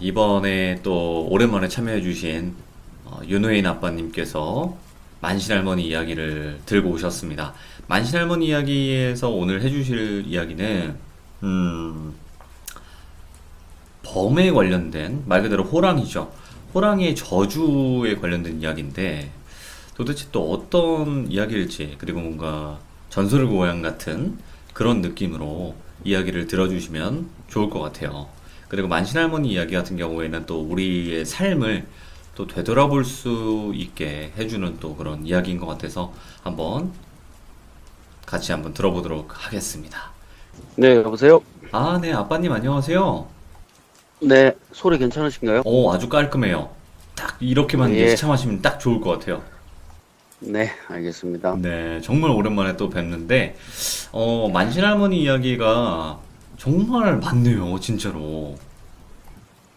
이번에 또 오랜만에 참여해주신 윤호인 아빠님께서 만신할머니 이야기를 들고 오셨습니다. 만신할머니 이야기에서 오늘 해주실 이야기는 범에 관련된 말 그대로 호랑이죠. 호랑이의 저주에 관련된 이야기인데 도대체 또 어떤 이야기일지 그리고 뭔가 전설고향 같은 그런 느낌으로 이야기를 들어주시면 좋을 것 같아요. 그리고 만신할머니 이야기 같은 경우에는 또 우리의 삶을 또 되돌아볼 수 있게 해주는 또 그런 이야기인 것 같아서 한번 같이 한번 들어보도록 하겠습니다. 네, 여보세요? 아, 네, 아빠님 안녕하세요. 네, 소리 괜찮으신가요? 아주 깔끔해요. 딱 이렇게만 예, 예시참하시면 딱 좋을 것 같아요. 네, 알겠습니다. 네, 정말 오랜만에 또 뵙는데, 만신할머니 이야기가 정말 많네요, 진짜로.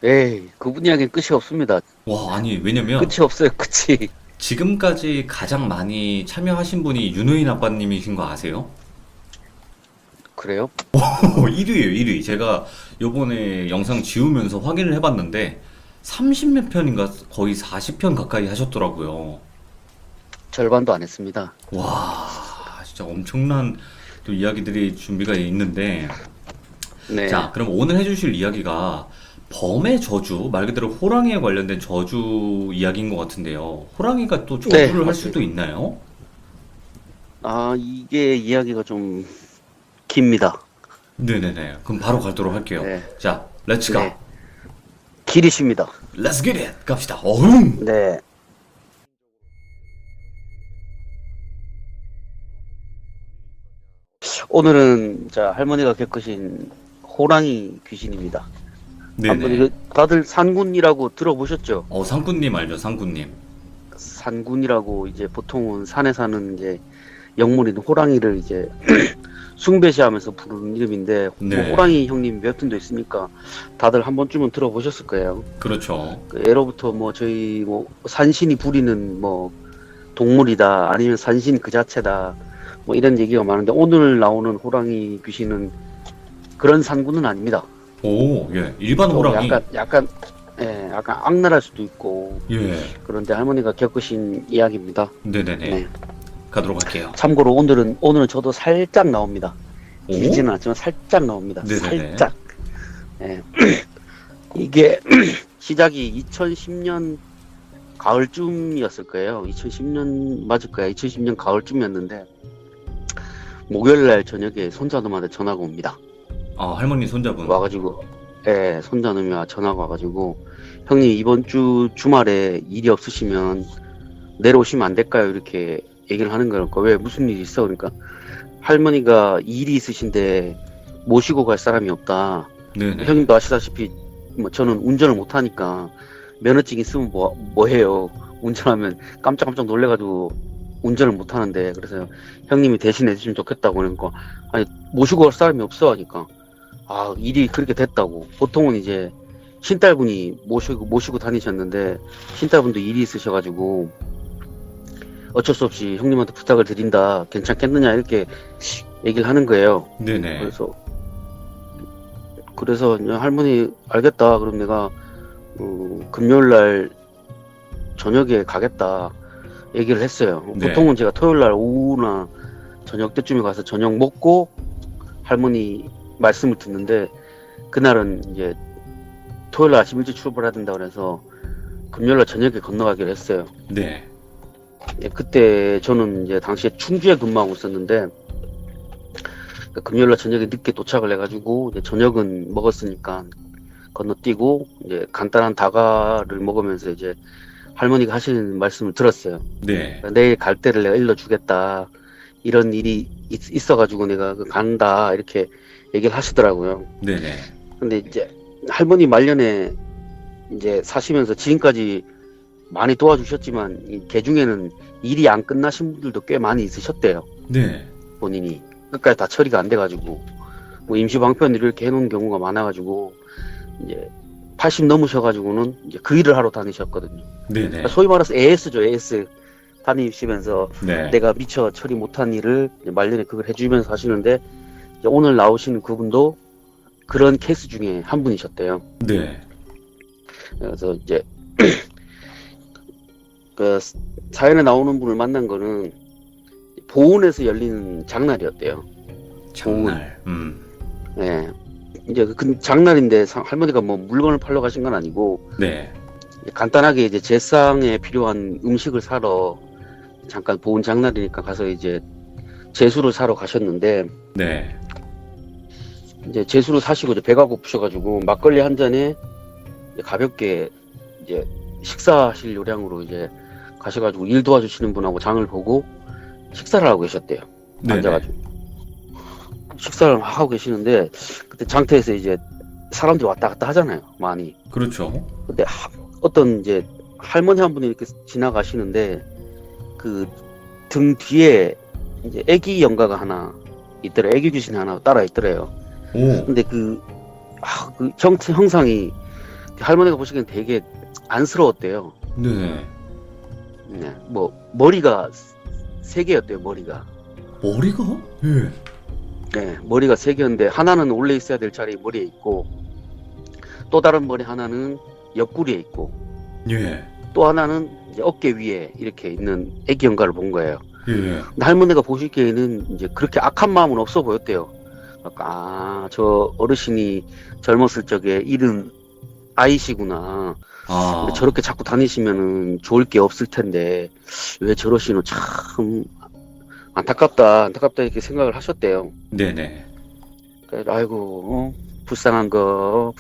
에이, 그분 이야기는 끝이 없습니다. 와, 아니, 왜냐면, 끝이 없어요, 끝이. 지금까지 가장 많이 참여하신 분이 윤호인 아빠님이신 거 아세요? 그래요? 1위예요, 1위. 제가 요번에 영상 지우면서 확인을 해봤는데, 30 몇 편인가 거의 40편 가까이 하셨더라고요. 절반도 안 했습니다. 와, 진짜 엄청난 또 이야기들이 준비가 있는데, 네, 자, 그럼 오늘 해주실 이야기가 범의 저주, 말 그대로 호랑이에 관련된 저주 이야기인 것 같은데요. 호랑이가 또 네, 저주를 할 수도 맞습니다. 있나요? 아, 이게 이야기가 좀 깁니다. 네네네. 그럼 바로 가도록 할게요. 네, 자, 렛츠 가. 네, 길이십니다. 렛츠 겟 잇! 갑시다. 어흥! 네, 오늘은 할머니가 겪으신 호랑이 귀신입니다. 한번 네네. 다들 산군이라고 들어보셨죠? 상꾼님 알죠, 상꾼님. 산군이라고 이제 보통은 산에 사는 이제 영물인 호랑이를 이제 숭배시하면서 부르는 이름인데 뭐 네. 호랑이 형님 몇 분도 있으니까 다들 한 번쯤은 들어보셨을 거예요. 그렇죠. 그 예로부터 뭐 저희 뭐 산신이 부리는 뭐 동물이다 아니면 산신 그 자체다 뭐 이런 얘기가 많은데 오늘 나오는 호랑이 귀신은 그런 산군은 아닙니다. 예. 일반 좀 호랑이. 약간 악랄할 수도 있고 예. 그런데 할머니가 겪으신 이야기입니다. 네네네. 네. 가도록 할게요. 참고로 오늘은 저도 살짝 나옵니다. 오? 길지는 않지만 살짝 나옵니다. 네네네. 살짝. 예. 이게 시작이 2010년 가을쯤이었을 거예요. 2010년 맞을 거예요. 2010년 가을쯤이었는데 목요일날 저녁에 손자놈한테 전화가 옵니다. 할머니 손자분. 와가지고 손자놈이 전화가 와가지고 형님 이번 주 주말에 일이 없으시면 내려오시면 안 될까요? 이렇게 얘기를 하는 거니까 왜 무슨 일이 있어? 그러니까 할머니가 일이 있으신데 모시고 갈 사람이 없다. 네네. 형님도 아시다시피 뭐 저는 운전을 못 하니까 면허증 있으면 뭐 해요. 운전하면 깜짝깜짝 놀래가지고 운전을 못 하는데 그래서 형님이 대신해 주시면 좋겠다고 그러니까 아니 모시고 갈 사람이 없어 하니까 일이 그렇게 됐다고. 보통은 이제 신딸분이 모시고 다니셨는데 신딸분도 일이 있으셔가지고 어쩔 수 없이 형님한테 부탁을 드린다. 괜찮겠느냐 이렇게 얘기를 하는 거예요. 네네. 그래서 이제 할머니 알겠다. 그럼 내가 금요일 날 저녁에 가겠다 얘기를 했어요. 네. 보통은 제가 토요일 날 오후나 저녁 때쯤에 가서 저녁 먹고 할머니 말씀을 듣는데 그날은 이제 토요일 날 아침 일찍 출발해야 된다 그래서 금요일 날 저녁에 건너가기로 했어요. 네. 예, 그때 저는 이제 당시에 충주에 근무하고 있었는데 금요일 날 저녁에 늦게 도착을 해가지고 이제 저녁은 먹었으니까 건너뛰고 이제 간단한 다과를 먹으면서 이제 할머니가 하시는 말씀을 들었어요. 네. 내일 갈 때를 내가 일러주겠다. 이런 일이 있어가지고 내가 간다. 이렇게 얘기를 하시더라고요. 네네. 근데 이제 할머니 말년에 이제 사시면서 지금까지 많이 도와주셨지만 개 중에는 일이 안 끝나신 분들도 꽤 많이 있으셨대요. 네. 본인이 끝까지 다 처리가 안 돼가지고 뭐 임시방편을 이렇게 해놓은 경우가 많아가지고 이제 80 넘으셔가지고는 이제 그 일을 하러 다니셨거든요. 네네. 그러니까 소위 말해서 AS죠, AS. 다니시면서 네. 내가 미처 처리 못한 일을 이제 말년에 그걸 해주면서 하시는데 이제 오늘 나오시는 그분도 그런 케이스 중에 한 분이셨대요. 네. 그래서 이제 그 사연에 나오는 분을 만난 거는 보은에서 열리는 장날이었대요. 장날. 예. 이제 그 장날인데 할머니가 뭐 물건을 팔러 가신 건 아니고 네. 간단하게 이제 제상에 필요한 음식을 사러 잠깐 보은 장날이니까 가서 이제 제수를 사러 가셨는데 네. 이제 제수를 사시고 이제 배가 고프셔가지고 막걸리 한 잔에 이제 가볍게 이제 식사하실 요량으로 이제 가셔가지고 일 도와주시는 분하고 장을 보고 식사를 하고 계셨대요. 네네. 앉아가지고 식사를 하고 계시는데 그때 장터에서 이제 사람들이 왔다 갔다 하잖아요, 많이. 그렇죠. 근데 어떤 이제 할머니 한 분이 이렇게 지나가시는데 그 등 뒤에 이제 애기 연가가 하나 있더래. 애기 귀신이 하나 따라 있더래요. 오. 근데 그 형상이 할머니가 보시기엔 되게 안쓰러웠대요. 네네. 네, 뭐 머리가 세 개였대요. 머리가. 머리가? 예. 네, 머리가 세 개였는데 하나는 원래 있어야 될 자리에 머리에 있고 또 다른 머리 하나는 옆구리에 있고 예. 또 하나는 이제 어깨 위에 이렇게 있는 애기 연가를 본 거예요. 예. 근데 할머니가 보시기에는 이제 그렇게 악한 마음은 없어 보였대요. 저 어르신이 젊었을 적에 잃은 아이시구나. 아. 근데 저렇게 자꾸 다니시면은 좋을 게 없을 텐데 왜 저러시노, 참 안타깝다 이렇게 생각을 하셨대요. 네네. 그래서 아이고 불쌍한 거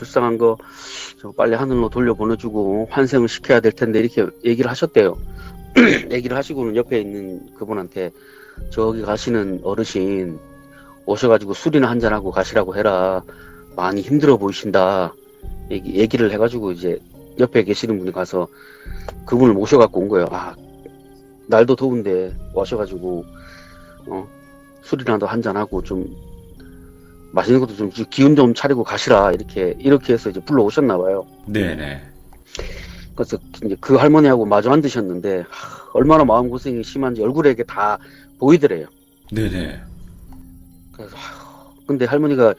저 빨리 하늘로 돌려보내주고 환생을 시켜야 될 텐데 이렇게 얘기를 하셨대요. 얘기를 하시고는 옆에 있는 그분한테 저기 가시는 어르신 오셔가지고 술이나 한잔하고 가시라고 해라. 많이 힘들어 보이신다. 얘기를 해가지고 이제 옆에 계시는 분이 가서 그분을 모셔갖고 온 거예요. 날도 더운데 와셔가지고 술이라도 한잔하고 좀 맛있는 것도 좀 기운 좀 차리고 가시라. 이렇게 해서 이제 불러오셨나 봐요. 네네. 그래서 이제 그 할머니하고 마주 앉으셨는데 얼마나 마음고생이 심한지 얼굴에 이게 다 보이더래요. 네네. 그래서 근데 할머니가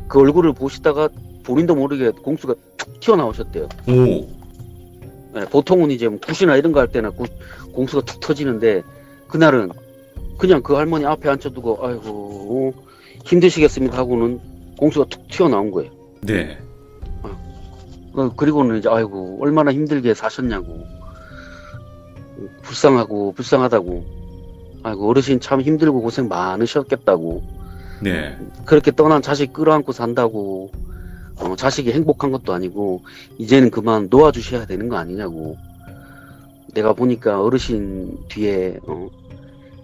그 얼굴을 보시다가 본인도 모르게 공수가 툭 튀어나오셨대요. 오. 네, 보통은 이제 뭐 굿이나 이런 거 할 때나 공수가 툭 터지는데 그날은 그냥 그 할머니 앞에 앉혀두고 아이고 힘드시겠습니다 하고는 공수가 툭 튀어나온 거예요. 네. 그리고는 이제 아이고 얼마나 힘들게 사셨냐고, 불쌍하다고, 아이고 어르신 참 힘들고 고생 많으셨겠다고, 네. 그렇게 떠난 자식 끌어안고 산다고 자식이 행복한 것도 아니고 이제는 그만 놓아주셔야 되는 거 아니냐고. 내가 보니까 어르신 뒤에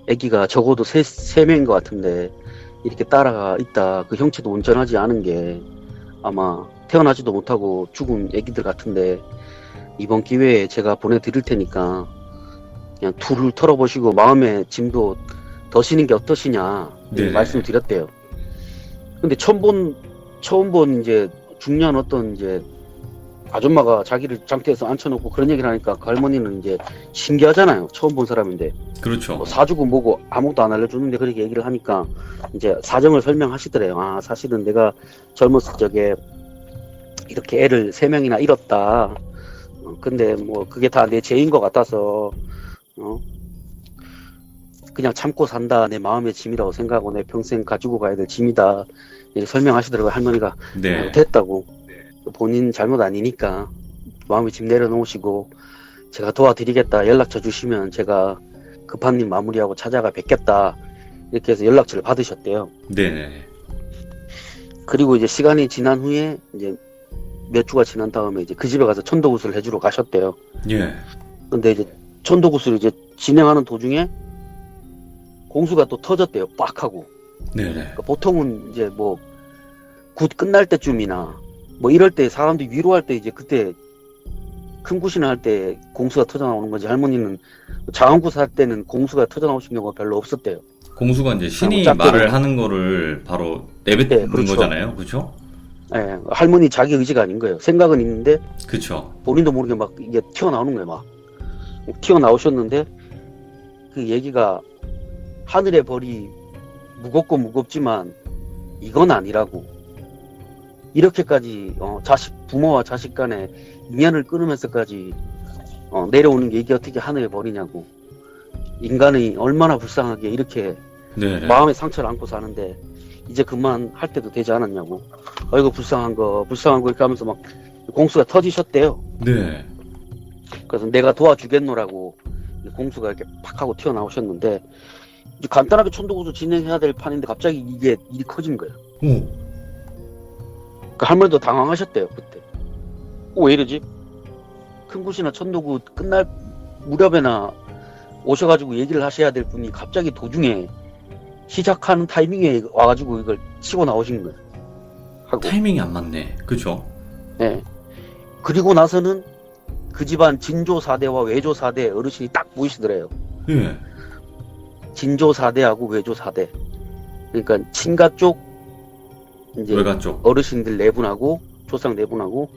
아기가 적어도 세 명인 것 같은데 이렇게 따라가 있다. 그 형체도 온전하지 않은 게 아마 태어나지도 못하고 죽은 아기들 같은데 이번 기회에 제가 보내드릴 테니까 그냥 둘을 털어보시고 마음의 짐도 더시는 게 어떠시냐 말씀을 드렸대요. 근데 처음 본 이제 중년 어떤 이제 아줌마가 자기를 장터에서 앉혀놓고 그런 얘기를 하니까 그 할머니는 이제 신기하잖아요. 처음 본 사람인데. 그렇죠. 뭐 사주고 뭐고 아무것도 안 알려주는데 그렇게 얘기를 하니까 이제 사정을 설명하시더래요. 사실은 내가 젊었을 적에 이렇게 애를 3명이나 잃었다. 근데 뭐 그게 다 내 죄인 것 같아서 그냥 참고 산다. 내 마음의 짐이라고 생각하고 내 평생 가지고 가야 될 짐이다. 이렇게 설명하시더라고요. 할머니가. 네. 됐다고. 본인 잘못 아니니까 마음의 짐 내려놓으시고 제가 도와드리겠다. 연락처 주시면 제가 급한 일 마무리하고 찾아가 뵙겠다. 이렇게 해서 연락처를 받으셨대요. 네네. 그리고 이제 시간이 지난 후에 이제 몇 주가 지난 다음에 이제 그 집에 가서 천도구슬을 해주러 가셨대요. 예. 근데 이제 천도구슬을 이제 진행하는 도중에 공수가 또 터졌대요. 빡 하고. 네네. 그러니까 보통은 이제 뭐 굿 끝날 때쯤이나 뭐 이럴 때 사람들이 위로할 때 이제 그때 큰 굿이나 할 때 공수가 터져 나오는 거지. 할머니는 작은 굿 할 때는 공수가 터져 나오신 경우가 별로 없었대요. 공수가 이제 신이 짝대기. 말을 하는 거를 바로 내뱉는 네, 그렇죠. 거잖아요. 그렇죠? 예, 할머니 자기 의지가 아닌 거예요. 생각은 있는데 그렇죠. 본인도 모르게 막 이게 튀어나오는 거예요. 막 튀어나오셨는데 그 얘기가 하늘의 벌이 무겁고 무겁지만 이건 아니라고. 이렇게까지 부모와 자식 간에 인연을 끊으면서까지 내려오는 게 이게 어떻게 하늘에 버리냐고. 인간이 얼마나 불쌍하게 이렇게 네네. 마음의 상처를 안고 사는데 이제 그만 할 때도 되지 않았냐고. 아이고 불쌍한 거 이렇게 하면서 막 공수가 터지셨대요. 네. 그래서 내가 도와주겠노라고 공수가 이렇게 팍 하고 튀어나오셨는데 이제 간단하게 천도구조 진행해야 될 판인데 갑자기 이게 일이 커진 거예요. 오. 그 할머니도 당황하셨대요 그때. 왜 이러지? 큰 굿이나 천도구 끝날 무렵에나 오셔가지고 얘기를 하셔야 될 분이 갑자기 도중에 시작하는 타이밍에 와가지고 이걸 치고 나오신 거예요. 하고. 타이밍이 안 맞네. 그죠? 네. 그리고 나서는 그 집안 진조 4대와 외조 4대 어르신이 딱 보이시더래요. 예. 진조 4대하고 외조 4대. 그러니까 친가 쪽 이제 외가 쪽. 어르신들 네 분하고 조상 네 분하고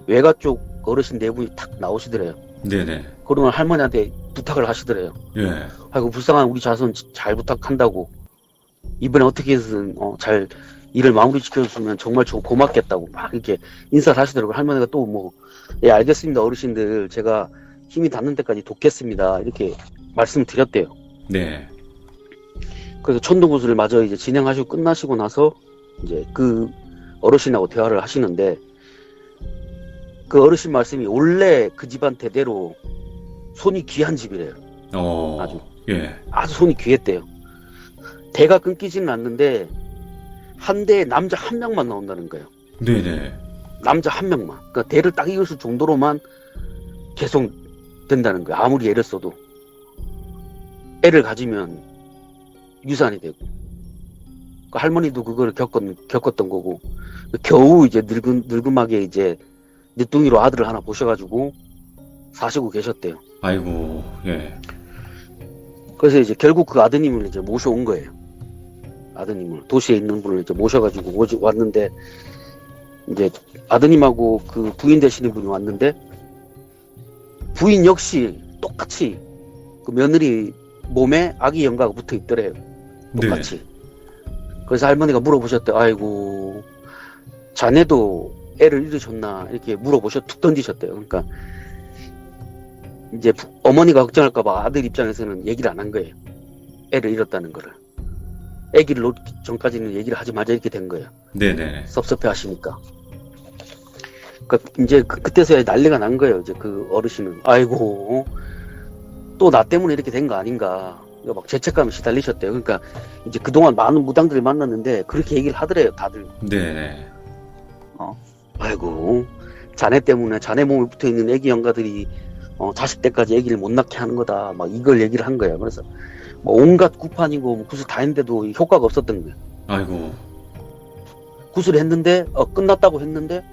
외가 쪽 어르신 네 분이 탁 나오시더래요. 네네. 그러면 할머니한테 부탁을 하시더래요. 예. 아이고 불쌍한 우리 자손 잘 부탁한다고. 이번에 어떻게 해서든 잘 일을 마무리 지켜줬으면 정말 고맙겠다고 막 이렇게 인사를 하시더라고요. 할머니가 또 뭐, 예, 알겠습니다. 어르신들 제가 힘이 닿는 데까지 돕겠습니다. 이렇게 말씀을 드렸대요. 네. 그래서 천도구슬을 마저 이제 진행하시고 끝나시고 나서 이제 그 어르신하고 대화를 하시는데 그 어르신 말씀이 원래 그 집안 대대로 손이 귀한 집이래요. 아주. 예. 아주 손이 귀했대요. 대가 끊기지는 않는데 한 대에 남자 한 명만 나온다는 거예요. 네네. 남자 한 명만. 그러니까 대를 딱 이을 정도로만 계속 된다는 거예요. 아무리 애를 써도. 애를 가지면 유산이 되고. 그러니까 할머니도 그걸 겪었던 거고. 겨우 이제 늙음하게 이제 늦둥이로 아들을 하나 보셔가지고 사시고 계셨대요. 아이고, 예. 그래서 이제 결국 그 아드님을 이제 모셔온 거예요. 아드님을 도시에 있는 분을 이제 모셔가지고 왔는데 이제 아드님하고 그 부인 되시는 분이 왔는데 부인 역시 똑같이 그 며느리 몸에 아기 영가가 붙어 있더래요. 똑같이. 네. 그래서 할머니가 물어보셨대. 아이고 자네도 애를 잃으셨나 이렇게 툭 던지셨대요. 그러니까 이제 어머니가 걱정할까봐 아들 입장에서는 얘기를 안 한 거예요. 애를 잃었다는 거를. 아기를 놓기 전까지는 얘기를 하지 말자 이렇게 된 거예요. 네네. 섭섭해 하시니까. 그러니까 이제 그때서야 난리가 난 거예요. 이제 그 어르신은 아이고 또 나 때문에 이렇게 된 거 아닌가. 막 죄책감에 시달리셨대요. 그러니까 이제 그동안 많은 무당들을 만났는데 그렇게 얘기를 하더래요. 다들. 네네. 아이고 자네 때문에 자네 몸에 붙어있는 아기 영가들이 자식 때까지 아기를 못 낳게 하는 거다. 막 이걸 얘기를 한 거예요. 그래서 뭐 온갖 구판이고 뭐 구슬 다 했는데도 효과가 없었던 거예요. 아이고. 구슬 했는데 끝났다고 했는데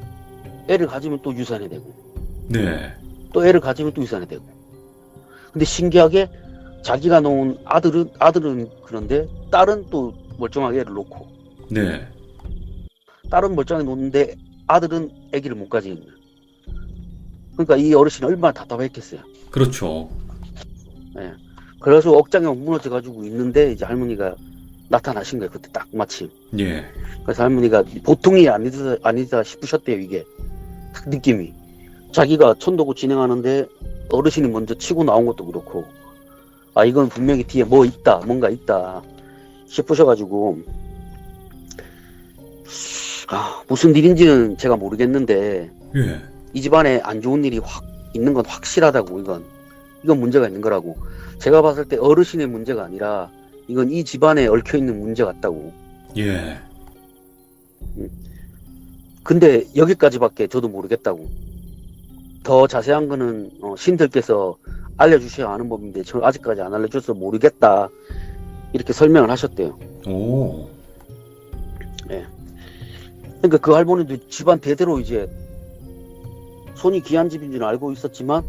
애를 가지면 또 유산이 되고 네. 또 애를 가지면 또 유산이 되고. 근데 신기하게 자기가 놓은 아들은 그런데 딸은 또 멀쩡하게 애를 놓고 네. 딸은 멀쩡하게 놓는데 아들은 아기를 못 가지는 거예요. 그러니까 이 어르신이 얼마나 답답했겠어요. 그렇죠. 예. 그래서 억장에 무너져가지고 있는데 이제 할머니가 나타나신 거예요. 그때 딱 마침. 예. 그래서 할머니가 보통이 아니다 싶으셨대요. 이게 딱 느낌이. 자기가 천도구 진행하는데 어르신이 먼저 치고 나온 것도 그렇고 아 이건 분명히 뒤에 뭔가 있다 싶으셔가지고 무슨 일인지는 제가 모르겠는데 예. 이 집안에 안 좋은 일이 확 있는 건 확실하다고. 이건 문제가 있는 거라고. 제가 봤을 때 어르신의 문제가 아니라 이건 이 집안에 얽혀있는 문제 같다고. 예. 근데 여기까지밖에 저도 모르겠다고. 더 자세한 거는 신들께서 알려주셔야 아는 법인데 저 아직까지 안 알려줘서 모르겠다 이렇게 설명을 하셨대요. 오. 예. 그러니까 그 할머니도 집안 대대로 이제 손이 귀한 집인 줄 알고 있었지만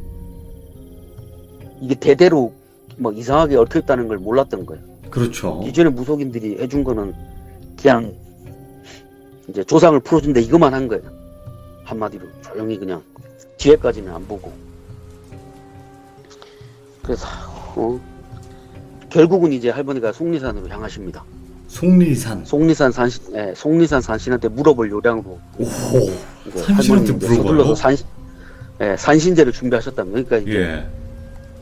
이게 대대로 뭐 이상하게 얽혀있다는 걸 몰랐던 거예요. 그렇죠. 이전에 무속인들이 해준 거는 그냥 이제 조상을 풀어준다 이것만 한 거예요. 한마디로 조용히 그냥 뒤에까지는 안 보고. 그래서 결국은 이제 할머니가 속리산으로 향하십니다. 속리산. 속리산 산신한테 물어볼 요량으로 오. 이제 산신한테 할머니 이제 물어봐요? 서둘러서 예, 산신제를 준비하셨답니다. 그러니까 이제 예.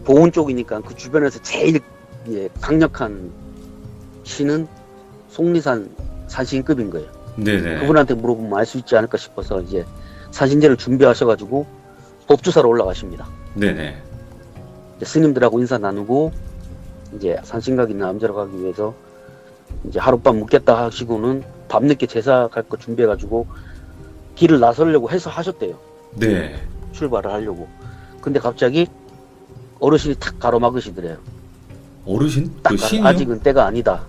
보은 쪽이니까 그 주변에서 제일 예, 강력한 신은 속리산 산신급인 거예요. 네네. 그분한테 물어보면 알 수 있지 않을까 싶어서 이제 산신제를 준비하셔가지고 법주사로 올라가십니다. 네네. 이제 스님들하고 인사 나누고 이제 산신각 있는 암자로 가기 위해서 이제 하룻밤 묵겠다 하시고는 밤늦게 제사 갈 거 준비해가지고 길을 나서려고 해서 하셨대요. 네. 출발을 하려고. 근데 갑자기 어르신이 탁 가로막으시더래요. 어르신? 딱 그 신이요? 아직은 때가 아니다.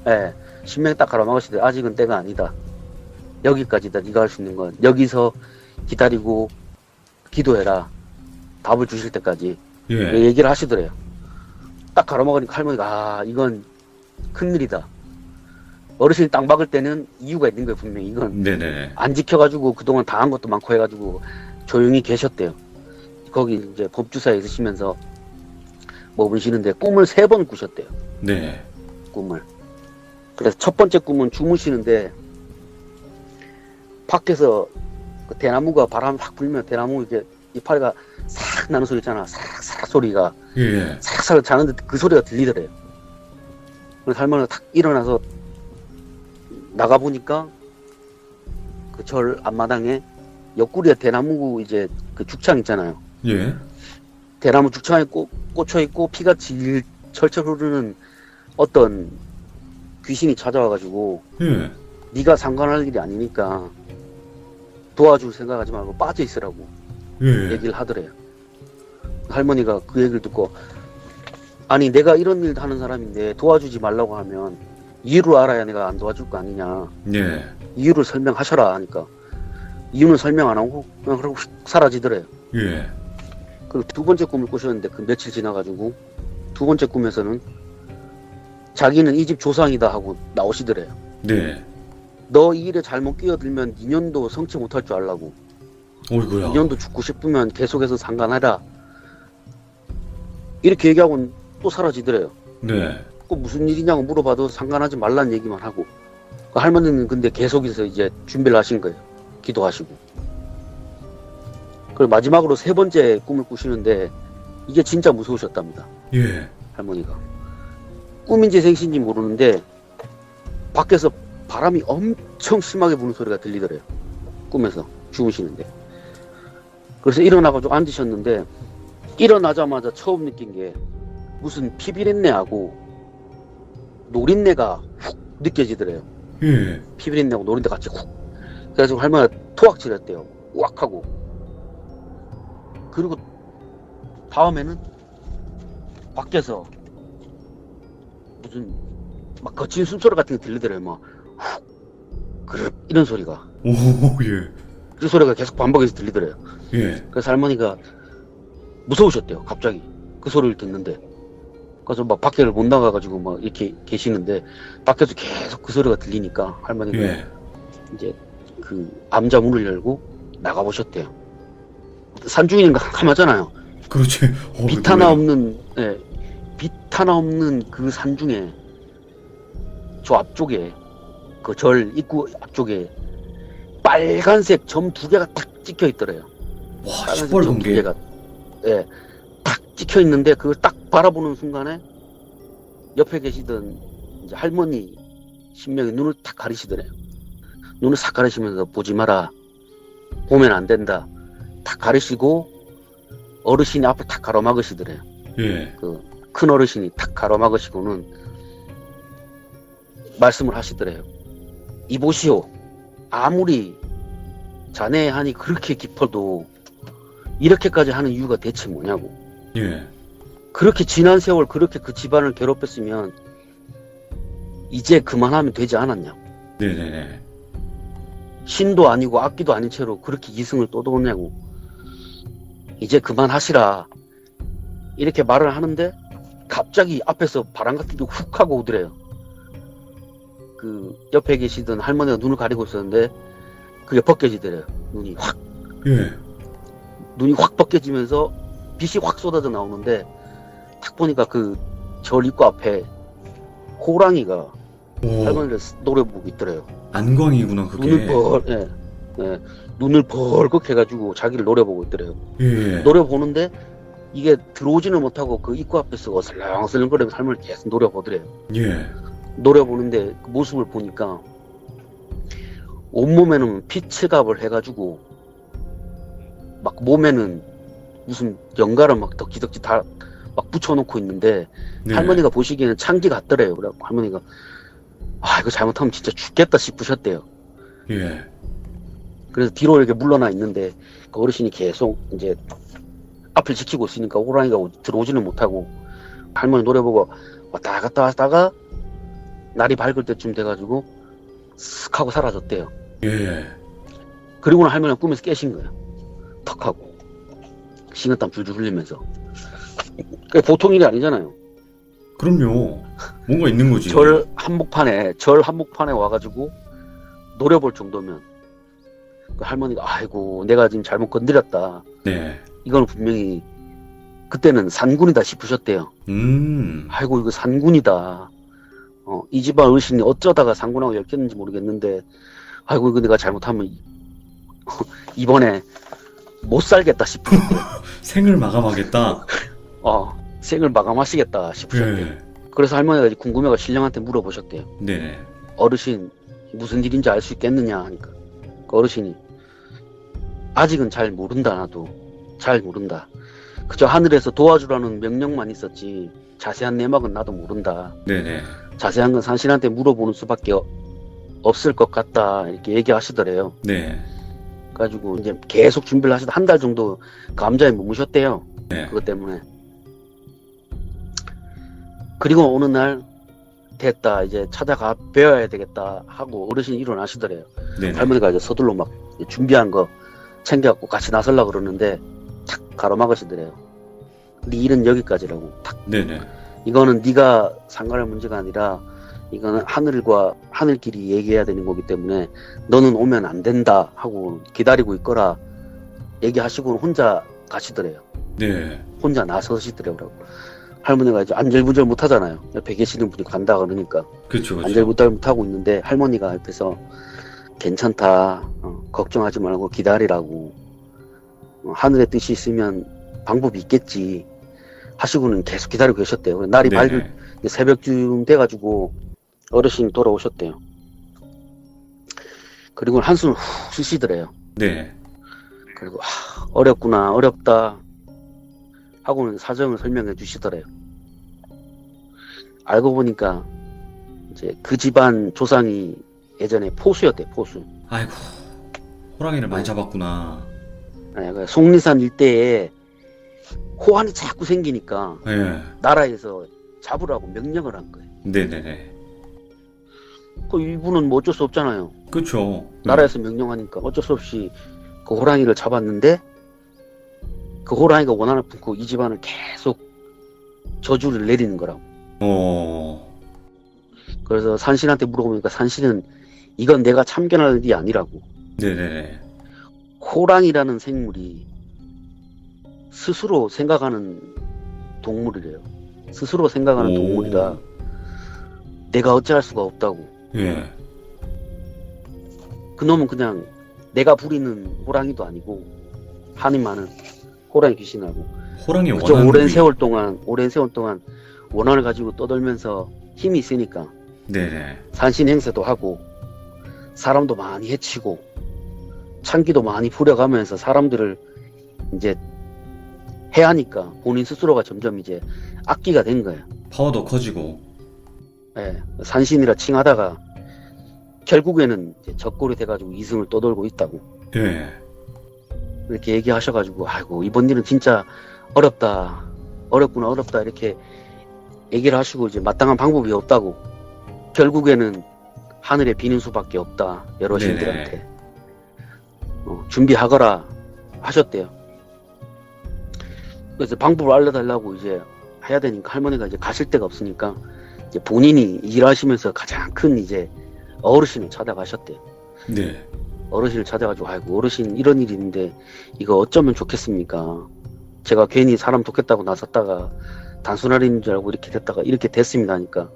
예, 신명이 딱 가로막으시더래요. 아직은 때가 아니다. 여기까지다. 네가 할 수 있는 건 여기서 기다리고 기도해라. 답을 주실 때까지 예. 얘기를 하시더래요. 딱 가로막으니까 할머니가 아 이건 큰일이다. 어르신이 딱 막을 때는 이유가 있는 거예요. 분명히 이건 네네. 안 지켜가지고 그동안 당한 것도 많고 해가지고 조용히 계셨대요. 거기 이제 법주사에 있으시면서 머무시는데 꿈을 3번 꾸셨대요. 네. 꿈을. 그래서 첫 번째 꿈은 주무시는데 밖에서 그 대나무가 바람 확 불면 대나무 이게 이파리가 싹 나는 소리 있잖아. 싹싹 소리가 예. 싹싹 자는데 그 소리가 들리더래요. 그래서 할머니가 탁 일어나서 나가보니까 그 절 앞마당에 옆구리에 대나무 이제 그 죽창 있잖아요. 예. 대나무 죽창에 꽂혀있고 피가 질 철철 흐르는 어떤 귀신이 찾아와가지고 예. 네가 상관할 일이 아니니까 도와줄 생각하지 말고 빠져 있으라고 예. 얘기를 하더래요. 할머니가 그 얘기를 듣고 아니 내가 이런 일 하는 사람인데 도와주지 말라고 하면 이유를 알아야 내가 안 도와줄 거 아니냐. 예. 이유를 설명하셔라 하니까 이유는 설명 안 하고 그냥 그러고 휙 사라지더래요. 예. 그리고 두 번째 꿈을 꾸셨는데 그 며칠 지나가지고 두 번째 꿈에서는 자기는 이 집 조상이다 하고 나오시더래요. 네. 너 이 일에 잘못 끼어들면 인연도 성취 못할 줄 알라고. 어이구야. 인연도 죽고 싶으면 계속해서 상관하라. 이렇게 얘기하고는 또 사라지더래요. 네. 그 무슨 일이냐고 물어봐도 상관하지 말란 얘기만 하고. 그 할머니는 근데 계속해서 이제 준비를 하신 거예요. 기도하시고. 그리고 마지막으로 3번째 꿈을 꾸시는데 이게 진짜 무서우셨답니다. 예. 할머니가. 꿈인지 생신인지 모르는데 밖에서 바람이 엄청 심하게 부는 소리가 들리더래요. 꿈에서 주무시는데. 그래서 일어나가지고 앉으셨는데 일어나자마자 처음 느낀 게 무슨 피비린내하고 노린내가 훅 느껴지더래요. 예. 피비린내하고 노린내 같이 훅. 그래서 할머니가 토악질했대요. 우악 하고. 그리고 다음에는 밖에서 무슨 막 거친 숨소리 같은 게 들리더래요. 막 훅, 그릇 이런 소리가. 오, 예. 그 소리가 계속 반복해서 들리더래요. 예. 그래서 할머니가 무서우셨대요. 갑자기 그 소리를 듣는데. 그래서 막 밖에를 못 나가가지고 막 이렇게 계시는데 밖에서 계속 그 소리가 들리니까 할머니가 예. 이제 그 암자 문을 열고 나가보셨대요. 산중이니까 캄캄하잖아요. 그렇지. 빛 하나 없는, 예, 빛 하나 없는 그 산중에 저 앞쪽에 그 절 입구 앞쪽에 빨간색 점 2개가 탁 찍혀 있더래요. 와, 빨간색 시뻘건 점 2 게. 개가 예, 탁 찍혀 있는데 그걸 딱 바라보는 순간에 옆에 계시던 이제 할머니 신명이 눈을 탁 가리시더래요. 눈을 싹 가리시면서 보지 마라. 보면 안 된다. 탁 가리시고 어르신이 앞에 탁 가로막으시더래요. 예. 그 큰 어르신이 탁 가로막으시고는 말씀을 하시더래요. 이보시오. 아무리 자네 한이 그렇게 깊어도 이렇게까지 하는 이유가 대체 뭐냐고. 예. 그렇게 지난 세월 그렇게 그 집안을 괴롭혔으면 이제 그만하면 되지 않았냐고. 네네네. 신도 아니고 악기도 아닌 채로 그렇게 이승을 떠도냐고. 이제 그만하시라. 이렇게 말을 하는데 갑자기 앞에서 바람 같은 게 훅 하고 오더래요. 그 옆에 계시던 할머니가 눈을 가리고 있었는데 그게 벗겨지더래요. 눈이 확. 예. 눈이 확 벗겨지면서 빛이 확 쏟아져 나오는데 딱 보니까 그 절 입구 앞에 호랑이가 오, 할머니를 노려보고 있더래요. 안광이구나, 눈을 그게. 예. 예, 눈을 벌컥 해가지고 자기를 노려보고 있더래요. 예. 노려보는데 이게 들어오지는 못하고 그 입구 앞에서 어슬렁어슬렁거리면서 할머니를 계속 노려보더래요. 예. 노려보는데 그 모습을 보니까 온몸에는 피츠갑을 해가지고 막 몸에는 무슨 연가를 막 덕지덕지 다 막 붙여놓고 있는데 네. 할머니가 보시기에는 창기 같더래요. 그래갖고 할머니가 아 이거 잘못하면 진짜 죽겠다 싶으셨대요. 예. 그래서 뒤로 이렇게 물러나 있는데 그 어르신이 계속 이제 앞을 지키고 있으니까 호랑이가 들어오지는 못하고 할머니 노려보고 왔다 갔다 하다가 날이 밝을 때쯤 돼가지고 슥 하고 사라졌대요. 예. 그리고는 할머니가 꿈에서 깨신 거예요. 턱 하고 식은땀 줄줄 흘리면서. 그게 보통 일이 아니잖아요. 그럼요. 뭔가 있는 거지. 절 한복판에 와가지고 노려볼 정도면 그 할머니가 아이고 내가 지금 잘못 건드렸다. 네. 이거는 분명히 그때는 산군이다 싶으셨대요. 아이고 이거 산군이다. 이 집안 어르신이 어쩌다가 산군하고 엮였는지 모르겠는데 아이고 이거 내가 잘못하면 이번에 못 살겠다 싶으셨대요. 생을 마감하겠다. 생을 마감하시겠다 싶으셨대요. 예. 그래서 할머니가 이제 궁금해가 신령한테 물어보셨대요. 네. 어르신 무슨 일인지 알 수 있겠느냐 하니까 그 어르신이 아직은 잘 모른다. 나도 잘 모른다. 그저 하늘에서 도와주라는 명령만 있었지 자세한 내막은 나도 모른다. 네네. 자세한 건 산신한테 물어보는 수밖에 없을 것 같다 이렇게 얘기하시더래요. 네. 그래가지고 이제 계속 준비를 하시다 한 달 정도 감자에 머무셨대요. 네. 그것 때문에. 그리고 어느 날 됐다 이제 찾아가 배워야 되겠다 하고 어르신이 일어나시더래요. 네네. 할머니가 이제 서둘러 막 준비한 거 챙겨갖고 같이 나서려고 그러는데 탁 가로막으시더래요. 네 일은 여기까지라고. 탁. 네네. 이거는 네가 상관할 문제가 아니라 이거는 하늘과 하늘끼리 얘기해야 되는 거기 때문에 너는 오면 안 된다 하고 기다리고 있거라 얘기하시고는 혼자 가시더래요. 네. 혼자 나서시더래요. 할머니가 이제 안절부절 못하잖아요. 옆에 계시는 분이 간다 그러니까 그렇죠. 그렇죠. 안절부절 못하고 있는데 할머니가 옆에서 괜찮다. 걱정하지 말고 기다리라고. 하늘의 뜻이 있으면 방법이 있겠지. 하시고는 계속 기다리고 계셨대요. 날이 네네. 밝을 새벽쯤 돼가지고 어르신이 돌아오셨대요. 그리고 한숨을 훅 쉬시더래요. 네. 그리고 어렵구나 어렵다 하고는 사정을 설명해 주시더래요. 알고 보니까 이제 그 집안 조상이 예전에 포수였대요. 포수. 아이고. 호랑이를 많이 잡았구나. 그 속리산 일대에 호환이 자꾸 생기니까 예. 나라에서 잡으라고 명령을 한 거예요. 네네네. 그 이분은 뭐 어쩔 수 없잖아요. 그렇죠. 나라에서 명령하니까 어쩔 수 없이 그 호랑이를 잡았는데 그 호랑이가 원한을 품고 이 집안을 계속 저주를 내리는 거라고. 그래서 산신한테 물어보니까 산신은 이건 내가 참견할 일이 아니라고. 네네네. 호랑이라는 생물이 스스로 생각하는 동물이래요. 스스로 생각하는 동물이라 내가 어찌할 수가 없다고. 예. 그놈은 그냥 내가 부리는 호랑이도 아니고 한이 많은 호랑이 귀신하고 호랑이 그저 원한 오랜 부위. 세월 동안 원한을 가지고 떠돌면서 힘이 있으니까 네네. 산신 행세도 하고 사람도 많이 해치고 창기도 많이 부려가면서 사람들을 이제 해하니까 본인 스스로가 점점 이제 악기가 된 거예요. 파워도 커지고. 예, 산신이라 칭하다가 결국에는 이제 적골이 돼가지고 이승을 떠돌고 있다고 예. 이렇게 얘기하셔가지고 아이고 이번 일은 진짜 어렵다 이렇게 얘기를 하시고 이제 마땅한 방법이 없다고 결국에는 하늘에 비는 수밖에 없다 여러 네네. 신들한테 준비하거라 하셨대요. 그래서 방법을 알려달라고 이제 해야 되니까 할머니가 이제 가실 데가 없으니까 이제 본인이 일하시면서 가장 큰 이제 어르신을 찾아가셨대요. 네. 어르신을 찾아가지고 아이고 어르신 이런 일이 있는데 이거 어쩌면 좋겠습니까? 제가 괜히 사람 돕겠다고 나섰다가 단순한 일인 줄 알고 이렇게 됐다가 이렇게 됐습니다 하니까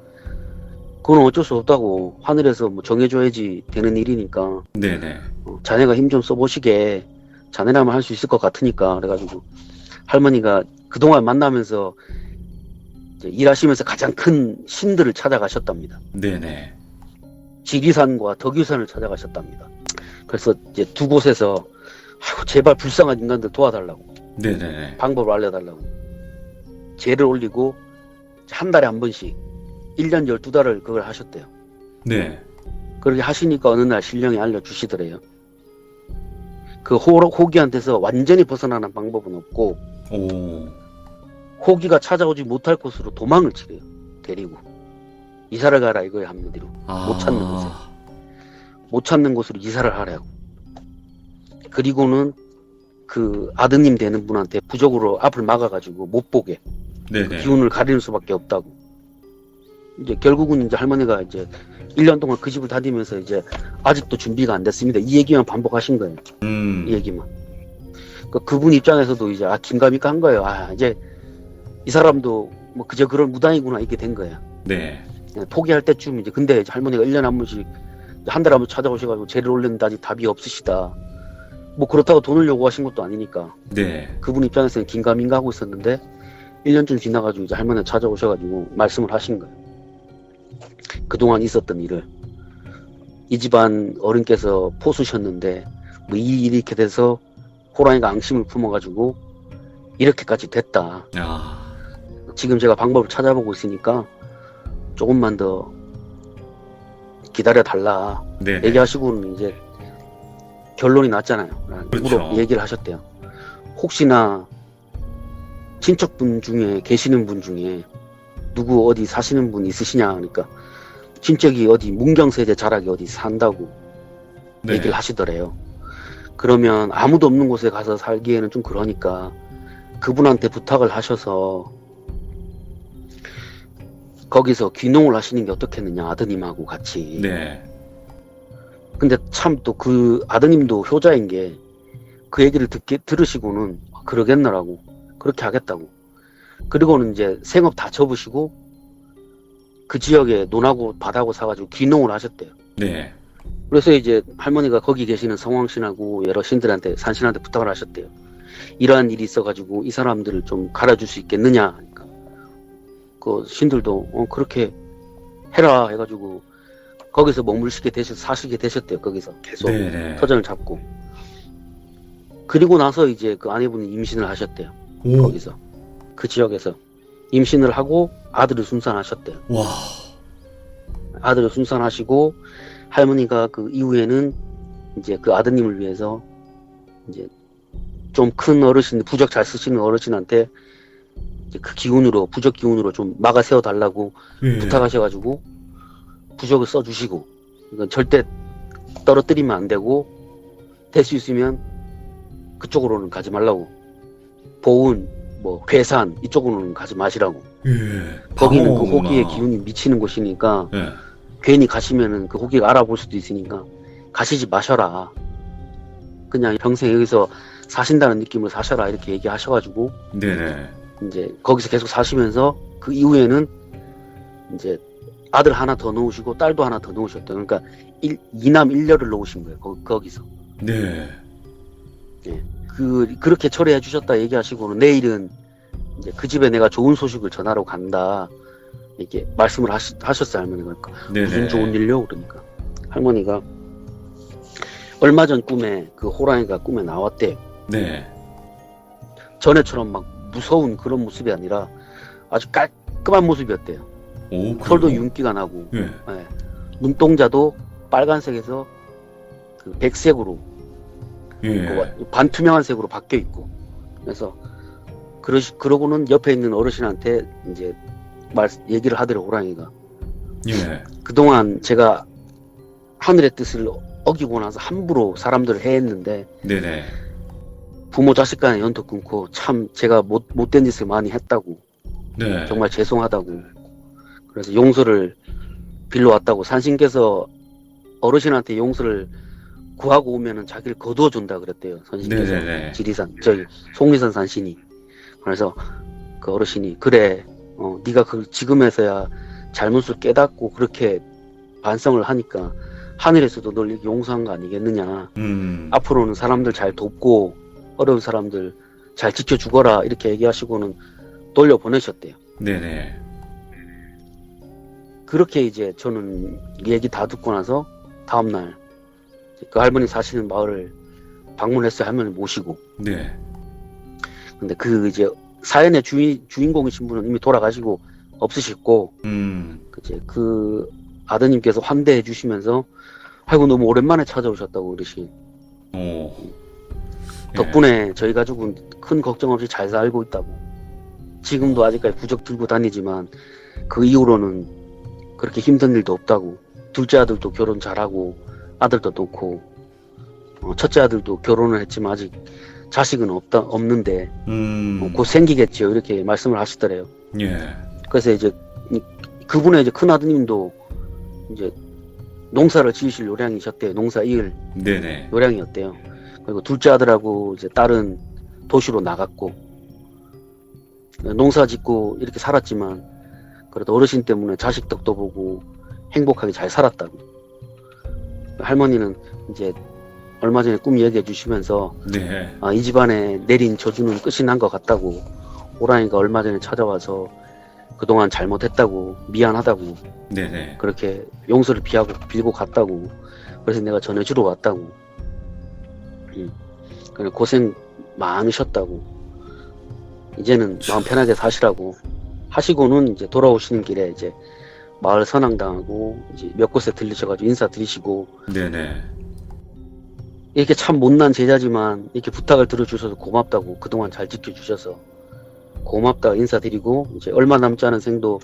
그건 어쩔 수 없다고. 하늘에서 뭐 정해줘야지 되는 일이니까. 네네. 자네가 힘 좀 써보시게. 자네라면 할 수 있을 것 같으니까. 그래가지고 할머니가 그동안 만나면서 이제 일하시면서 가장 큰 신들을 찾아가셨답니다. 네네. 지리산과 덕유산을 찾아가셨답니다. 그래서 이제 두 곳에서 아이고, 제발 불쌍한 인간들 도와달라고. 네네네. 방법을 알려달라고. 제를 올리고 한 달에 한 번씩 1년 12달을 그걸 하셨대요. 네. 그렇게 하시니까 어느 날 신령이 알려주시더래요. 그 호기한테서 완전히 벗어나는 방법은 없고 오. 호기가 찾아오지 못할 곳으로 도망을 치래요. 데리고 이사를 가라 이거예요. 한마디로 못 찾는 곳에. 못 찾는 곳으로 이사를 하라고. 그리고는 그 아드님 되는 분한테 부적으로 앞을 막아가지고 못 보게 네네. 기운을 가리는 수밖에 없다고. 이제 결국은 이제 할머니가 이제 1년 동안 그 집을 다니면서 이제 아직도 준비가 안 됐습니다. 이 얘기만 반복하신 거예요. 이 얘기만. 그분 입장에서도 이제 긴가민가 한 거예요. 이제 이 사람도 뭐 그저 그런 무당이구나 이렇게 된 거예요. 네. 포기할 때쯤 이제 근데 이제 할머니가 1년에 한 번씩 한 달에 한 번 찾아오셔가지고 제를 올렸는데 아직 답이 없으시다. 뭐 그렇다고 돈을 요구하신 것도 아니니까. 네. 그분 입장에서는 긴가민가 하고 있었는데 1년쯤 지나가지고 이제 할머니가 찾아오셔가지고 말씀을 하신 거예요. 그동안 있었던 일을. 이 집안 어른께서 포수셨는데 뭐 이 일이 이렇게 돼서 호랑이가 앙심을 품어가지고 이렇게까지 됐다. 지금 제가 방법을 찾아보고 있으니까 조금만 더 기다려달라. 네. 얘기하시고는 이제 결론이 났잖아요. 그렇죠. 얘기를 하셨대요. 혹시나 친척분 중에 계시는 분 중에 누구 어디 사시는 분 있으시냐 하니까 친척이 어디 문경세제 자락에 어디 산다고 네. 얘기를 하시더래요. 그러면 아무도 없는 곳에 가서 살기에는 좀 그러니까 그분한테 부탁을 하셔서 거기서 귀농을 하시는 게 어떻겠느냐, 아드님하고 같이. 네. 근데 참 또 그 아드님도 효자인 게 그 얘기를 들으시고는 그러겠노라고. 그렇게 하겠다고. 그리고는 이제 생업 다 접으시고 그 지역에 논하고 밭하고 사가지고 귀농을 하셨대요. 네. 그래서 이제 할머니가 거기 계시는 성황신하고 여러 신들한테, 산신한테 부탁을 하셨대요. 이러한 일이 있어가지고 이 사람들을 좀 갈아줄 수 있겠느냐 하니까 그 신들도 그렇게 해라 해가지고 거기서 사시게 되셨대요. 거기서 계속 네네. 터전을 잡고. 그리고 나서 이제 그 아내분이 임신을 하셨대요. 오. 거기서 그 지역에서 임신을 하고 아들을 순산하셨대요. 와. 아들을 순산하시고 할머니가 그 이후에는 이제 그 아드님을 위해서 이제 좀 큰 어르신, 부적 잘 쓰시는 어르신한테 이제 그 기운으로, 부적 기운으로 좀 막아 세워 달라고 네. 부탁하셔가지고 부적을 써주시고, 그러니까 절대 떨어뜨리면 안 되고 될 수 있으면 그쪽으로는 가지 말라고, 보은, 뭐 괴산 이쪽으로는 가지 마시라고. 예. 거기는 그 방어구나. 호기의 기운이 미치는 곳이니까 네. 괜히 가시면은 그 호기가 알아볼 수도 있으니까 가시지 마셔라. 그냥 평생 여기서 사신다는 느낌으로 사셔라 이렇게 얘기하셔가지고 네네. 이제 거기서 계속 사시면서 그 이후에는 이제 아들 하나 더 놓으시고 딸도 하나 더 놓으셨대요. 그러니까 2남 1녀를 놓으신 거예요. 거기서. 네. 그렇게 처리해 주셨다 얘기하시고는 내일은 이제 그 집에 내가 좋은 소식을 전하러 간다. 이렇게 말씀을 하셨어요, 할머니가. 그러니까 네네. 무슨 좋은 일요? 그러니까 할머니가 얼마 전 꿈에 그 호랑이가 꿈에 나왔대요. 네. 전에처럼 막 무서운 그런 모습이 아니라 아주 깔끔한 모습이었대요. 오. 털도 그래요? 윤기가 나고, 네. 예. 눈동자도 빨간색에서 그 백색으로, 예. 그 반투명한 색으로 바뀌어 있고. 그래서 그러고는 옆에 있는 어르신한테 이제 얘기를 하더래요, 호랑이가. 예. 그동안 제가 하늘의 뜻을 어기고 나서 함부로 사람들을 해했는데 네네. 부모 자식 간의 연도 끊고 참 제가 못된 짓을 많이 했다고. 네. 정말 죄송하다고. 그래서 용서를 빌러왔다고. 산신께서 어르신한테 용서를 구하고 오면은 자기를 거두어 준다 그랬대요. 선신께서. 네네네. 지리산, 속리산 산신이. 그래서 그 어르신이 그래, 네가 지금에서야 잘못을 깨닫고 그렇게 반성을 하니까 하늘에서도 널 이렇게 용서한 거 아니겠느냐. 앞으로는 사람들 잘 돕고 어려운 사람들 잘 지켜주거라 이렇게 얘기하시고는 돌려보내셨대요. 네네. 그렇게 이제 저는 얘기 다 듣고 나서 다음날 그 할머니 사시는 마을을 방문했어요. 할머니 모시고. 네. 근데 그 이제 사연의 주인공이신 분은 이미 돌아가시고 없으셨고 이제 그 아드님께서 환대해 주시면서 아이고 너무 오랜만에 찾아오셨다고 그러시. 오. 덕분에 저희 가족은 큰 걱정 없이 잘 살고 있다고. 지금도 아직까지 부적 들고 다니지만 그 이후로는 그렇게 힘든 일도 없다고. 둘째 아들도 결혼 잘하고 아들도 놓고 첫째 아들도 결혼을 했지만 아직 자식은 없는데 곧 생기겠죠 이렇게 말씀을 하시더래요. 예. 그래서 이제 그분의 이제 큰 아드님도 이제 농사를 지으실 요량이셨대요. 농사 이을 네네. 요량이었대요. 그리고 둘째 아들하고 이제 딸은 도시로 나갔고 농사 짓고 이렇게 살았지만 그래도 어르신 때문에 자식 덕도 보고 행복하게 잘 살았다고. 할머니는 이제 얼마 전에 꿈 얘기해 주시면서 네. 이 집안에 내린 저주는 끝이 난 것 같다고. 호랑이가 얼마 전에 찾아와서 그동안 잘못했다고 미안하다고 네네. 그렇게 용서를 빌고 갔다고. 그래서 내가 전해주러 왔다고. 그래 고생 많으셨다고. 이제는 마음 편하게 사시라고 하시고는 이제 돌아오시는 길에 이제 마을 선앙당하고 이제 몇 곳에 들리셔가지고 인사드리시고. 네네. 이렇게 참 못난 제자지만 이렇게 부탁을 들어주셔서 고맙다고. 그동안 잘 지켜주셔서 고맙다 인사드리고 이제 얼마 남지 않은 생도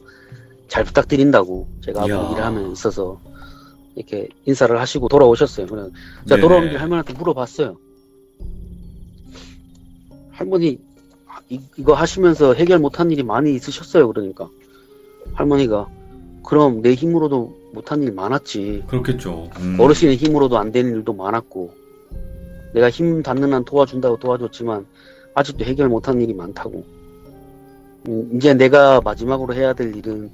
잘 부탁드린다고 제가 앞으로 일을 하면 있어서 이렇게 인사를 하시고 돌아오셨어요. 그냥 제가 돌아오는 길 할머니한테 물어봤어요. 할머니 이거 하시면서 해결 못한 일이 많이 있으셨어요. 그러니까 할머니가 그럼 내 힘으로도 못한 일 많았지. 그렇겠죠. 어르신의 힘으로도 안 되는 일도 많았고 내가 힘 닿는 한 도와준다고 도와줬지만 아직도 해결 못한 일이 많다고. 이제 내가 마지막으로 해야 될 일은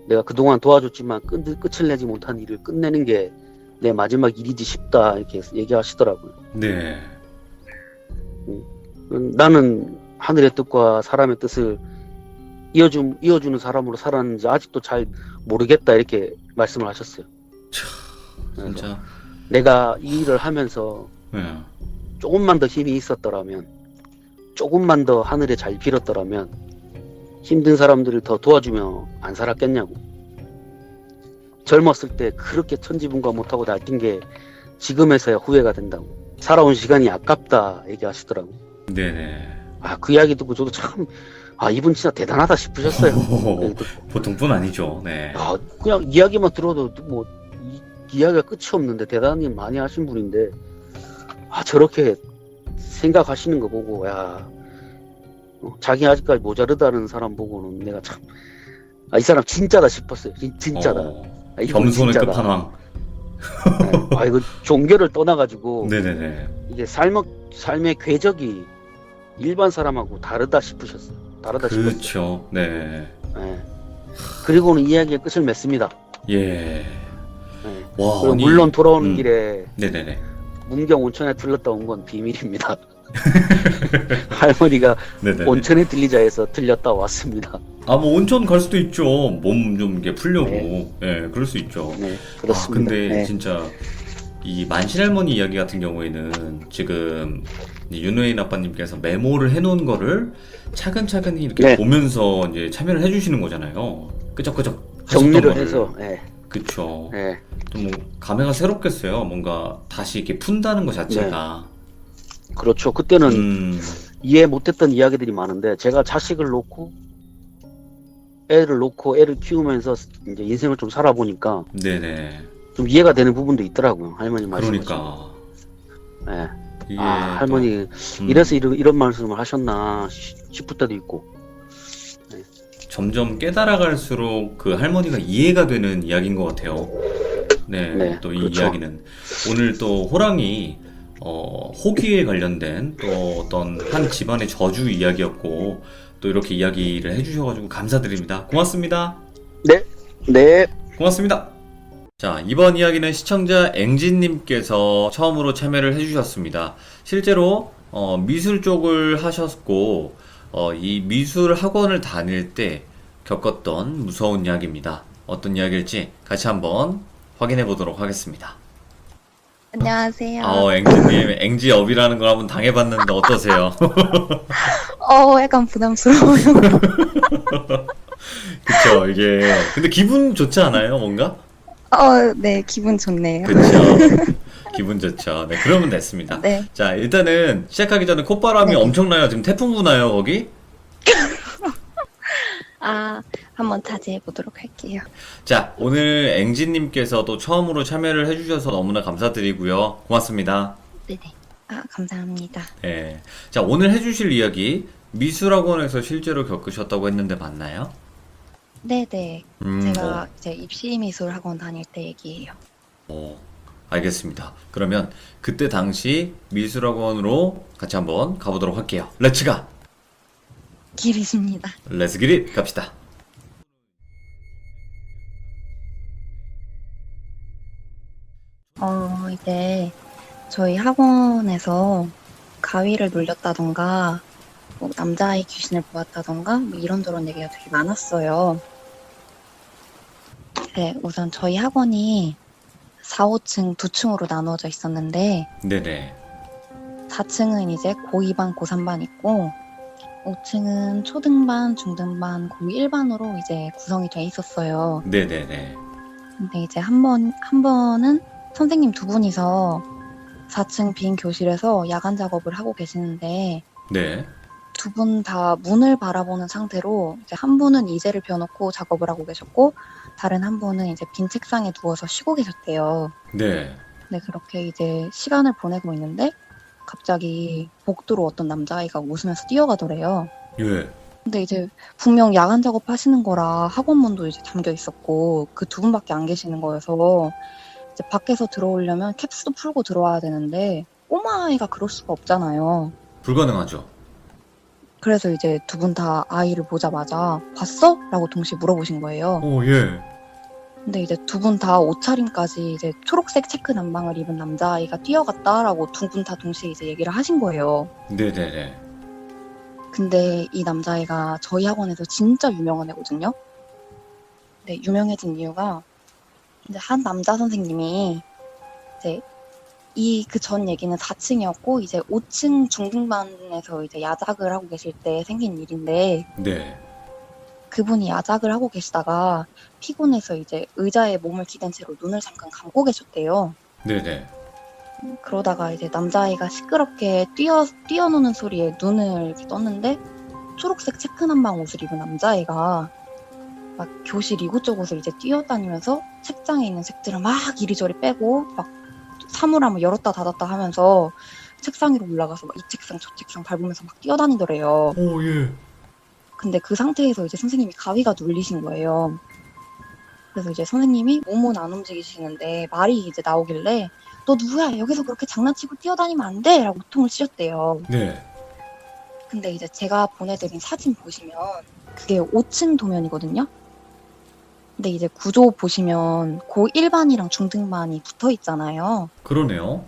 내가 그동안 도와줬지만 끝을 내지 못한 일을 끝내는 게 내 마지막 일이지 싶다 이렇게 얘기하시더라고요. 네. 나는 하늘의 뜻과 사람의 뜻을 이어주는 사람으로 살았는지 아직도 잘 모르겠다 이렇게 말씀을 하셨어요. 진짜. 내가 이 일을 하면서 네. 조금만 더 힘이 있었더라면, 조금만 더 하늘에 잘 빌었더라면 힘든 사람들을 더 도와주며 안 살았겠냐고. 젊었을 때 그렇게 천지분과 못하고 날뛴 게 지금에서야 후회가 된다고. 살아온 시간이 아깝다 얘기하시더라고. 네네. 그 이야기 듣고 저도 참 이분 진짜 대단하다 싶으셨어요. 보통 분 아니죠. 네. 그냥 이야기만 들어도 뭐 이야기가 끝이 없는데 대단히 많이 하신 분인데 저렇게 생각하시는 거 보고 자기 아직까지 모자르다는 사람 보고는 내가 참 이 사람 진짜다 싶었어요. 진짜다. 이분 겸손의 진짜다. 끝판왕. 네. 이거 종교를 떠나가지고 네네네. 이게 삶의 궤적이 일반 사람하고 다르다 싶으셨어요. 다르다 싶었어요. 그렇죠. 네. 네. 그리고는 이야기의 끝을 맺습니다. 예. 네. 와, 그리고 물론 돌아오는 길에 네네네. 문경 온천에 들렀다 온 건 비밀입니다. 할머니가 네네네. 온천에 들리자 해서 들렸다 왔습니다. 뭐 온천 갈 수도 있죠. 몸 좀 이렇게 풀려고. 네. 네, 그럴 수 있죠. 네, 그렇습니다. 근데 네. 진짜 이 만신할머니 이야기 같은 경우에는 지금 윤호인 아빠님께서 메모를 해놓은 거를 차근차근히 이렇게 보면서 이제 참여를 해주시는 거잖아요. 끄적끄적 정리를 해서. 그쵸. 네. 좀 감회가 새롭겠어요. 뭔가 다시 이렇게 푼다는 것 자체가. 그렇죠. 그때는 이해 못했던 이야기들이 많은데 제가 자식을 놓고 애를 키우면서 이제 인생을 좀 살아보니까 네네. 좀 이해가 되는 부분도 있더라고요. 할머니 말씀하신. 그러니까. 네. 이게 할머니 이래서 이런 말씀을 하셨나 싶을 때도 있고. 점점 깨달아갈수록 그 할머니가 이해가 되는 이야기인 것 같아요. 네, 또 이 그렇죠. 이야기는 오늘 또 호랑이 호기에 관련된 또 어떤 한 집안의 저주 이야기였고 또 이렇게 이야기를 해주셔가지고 감사드립니다. 고맙습니다. 네, 네. 고맙습니다. 자, 이번 이야기는 시청자 앵진님께서 처음으로 참여를 해주셨습니다. 실제로 미술 쪽을 하셨고 이 미술 학원을 다닐 때 겪었던 무서운 이야기입니다. 어떤 이야기일지 같이 한번 확인해 보도록 하겠습니다. 안녕하세요. 앵지님, 앵지업이라는 걸 한번 당해봤는데 어떠세요? 약간 부담스러워요. 그쵸, 이게. 근데 기분 좋지 않아요, 뭔가? 네, 기분 좋네요. 그쵸. 기분 좋죠. 네, 그러면 됐습니다. 네, 자, 일단은 시작하기 전에 콧바람이 네. 엄청나요. 지금 태풍 부나요, 거기? 한번 자제해 보도록 할게요. 자, 오늘 앵지님께서도 처음으로 참여를 해주셔서 너무나 감사드리고요. 고맙습니다. 네네. 감사합니다. 네. 자, 오늘 해주실 이야기, 미술학원에서 실제로 겪으셨다고 했는데 맞나요? 네네. 음, 제가 이제 입시미술 학원 다닐 때 얘기예요. 알겠습니다. 그러면 그때 당시 미술학원으로 같이 한번 가보도록 할게요. 렛츠가! 길이십니다. 렛츠 기릿 갑시다. 이제 저희 학원에서 가위를 눌렸다던가, 뭐 남자아이 귀신을 보았다던가, 뭐 이런저런 얘기가 되게 많았어요. 네, 우선 저희 학원이 4, 5층 두 층으로 나누어져 있었는데, 네네. 4층은 이제 고2반, 고3반 있고, 5층은 초등반, 중등반, 고1반으로 이제 구성이 돼 있었어요. 네네네. 근데 이제 한 번은 선생님 두 분이서 4층 빈 교실에서 야간 작업을 하고 계시는데, 네. 두 분 다 문을 바라보는 상태로 이제 한 분은 이제를 펴놓고 작업을 하고 계셨고, 다른 한 분은 이제 빈 책상에 누워서 쉬고 계셨대요. 네. 네, 그렇게 이제 시간을 보내고 있는데, 갑자기 복도로 어떤 남자아이가 웃으면서 뛰어가더래요. 예. 근데 이제 분명 야간 작업하시는 거라 학원 문도 이제 잠겨 있었고 그 두 분밖에 안 계시는 거여서 이제 밖에서 들어오려면 캡스도 풀고 들어와야 되는데 꼬마아이가 그럴 수가 없잖아요. 불가능하죠. 그래서 이제 두 분 다 아이를 보자마자 봤어? 라고 동시에 물어보신 거예요. 예. 근데 이제 두 분 다 옷차림까지 이제 초록색 체크 남방을 입은 남자아이가 뛰어갔다라고 두 분 다 동시에 이제 얘기를 하신 거예요. 네네네. 근데 이 남자애가 저희 학원에서 진짜 유명한 애거든요. 네, 유명해진 이유가 이제 한 남자 선생님이 이제 그 전 얘기는 4층이었고 이제 5층 중등반에서 이제 야작을 하고 계실 때 생긴 일인데 네. 그분이 야작을 하고 계시다가 피곤해서 이제 의자에 몸을 기댄 채로 눈을 잠깐 감고 계셨대요. 네네. 그러다가 이제 남자아이가 시끄럽게 뛰어노는 소리에 눈을 이렇게 떴는데 초록색 체크 남방 옷을 입은 남자아이가 막 교실 이곳저곳을 이제 뛰어다니면서 책장에 있는 책들을 막 이리저리 빼고 막 사물함을 열었다 닫았다 하면서 책상 위로 올라가서 막 이 책상 저 책상 밟으면서 막 뛰어다니더래요. 예. 근데 그 상태에서 이제 선생님이 가위가 눌리신 거예요. 그래서 이제 선생님이 몸은 안 움직이시는데 말이 이제 나오길래 너 누구야? 여기서 그렇게 장난치고 뛰어다니면 안 돼! 라고 호통을 치셨대요. 네. 근데 이제 제가 보내드린 사진 보시면 그게 5층 도면이거든요. 근데 이제 구조 보시면 고1반이랑 중등반이 붙어 있잖아요. 그러네요.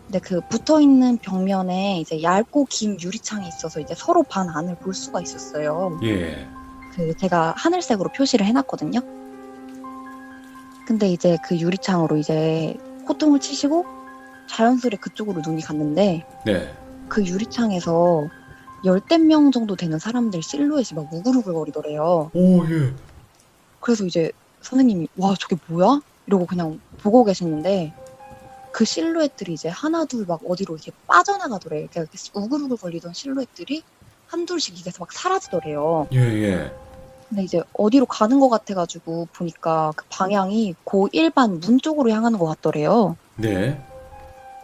근데 그 붙어 있는 벽면에 이제 얇고 긴 유리창이 있어서 이제 서로 반 안을 볼 수가 있었어요. 예. 그 제가 하늘색으로 표시를 해놨거든요. 근데 이제 그 유리창으로 이제 호통을 치시고 자연스레 그쪽으로 눈이 갔는데 네. 그 유리창에서 열댓 명 정도 되는 사람들 실루엣이 막 우글우글거리더래요. 예. 그래서 이제 선생님이 와 저게 뭐야? 이러고 그냥 보고 계시는데 그 실루엣들이 이제 하나 둘 막 어디로 이렇게 빠져나가더래요. 이렇게 우글우글거리던 실루엣들이 한둘씩 이게 막 사라지더래요. 예. 근데 이제 어디로 가는 것 같아가지고 보니까 그 방향이 고1반 문 쪽으로 향하는 것 같더래요. 네.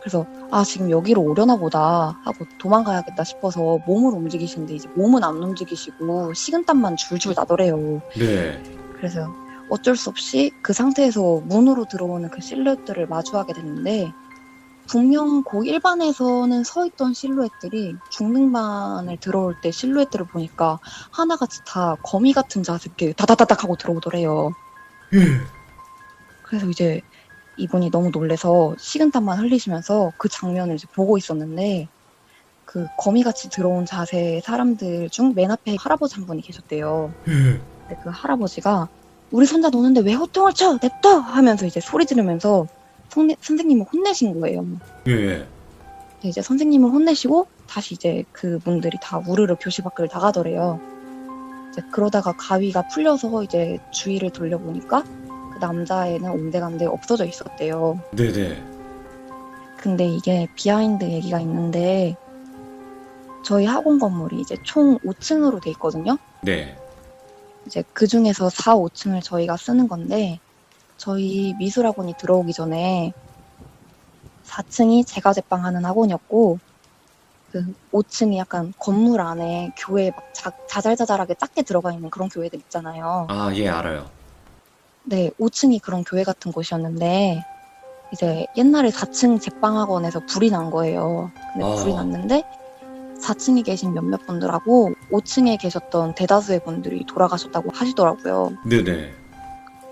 그래서 아 지금 여기로 오려나 보다 하고 도망가야겠다 싶어서 몸을 움직이시는데 이제 몸은 안 움직이시고 식은땀만 줄줄 나더래요. 네. 그래서 어쩔 수 없이 그 상태에서 문으로 들어오는 그 실루엣들을 마주하게 됐는데 분명 고1반에서는 서 있던 실루엣들이 중등반을 들어올 때 실루엣들을 보니까 하나같이 다 거미 같은 자세 이렇게 다다다닥 하고 들어오더래요. 그래서 이제 이분이 너무 놀래서 식은땀만 흘리시면서 그 장면을 이제 보고 있었는데 그 거미같이 들어온 자세의 사람들 중 맨 앞에 할아버지 한 분이 계셨대요. 근데 그 할아버지가 우리 손자 노는데 왜 호통을 쳐? 냅둬! 하면서 이제 소리 지르면서 선생님을 혼내신 거예요. 예. 근데 이제 선생님을 혼내시고 다시 이제 그분들이 다 우르르 교실 밖을 나가더래요. 이제 그러다가 가위가 풀려서 이제 주위를 돌려보니까 그 남자애는 온데간데 없어져 있었대요. 네네. 근데 이게 비하인드 얘기가 있는데 저희 학원 건물이 이제 총 5층으로 돼 있거든요. 네. 이제 그 중에서 4, 5층을 저희가 쓰는 건데 저희 미술학원이 들어오기 전에 4층이 제과 제빵하는 학원이었고 그 5층이 약간 건물 안에 교회 막 자잘자잘하게 작게 들어가 있는 그런 교회들 있잖아요. 아, 예, 알아요. 네, 5층이 그런 교회 같은 곳이었는데 이제 옛날에 4층 제빵학원에서 불이 난 거예요. 근데 불이 났는데 4층에 계신 몇몇 분들하고 5층에 계셨던 대다수의 분들이 돌아가셨다고 하시더라고요. 네네.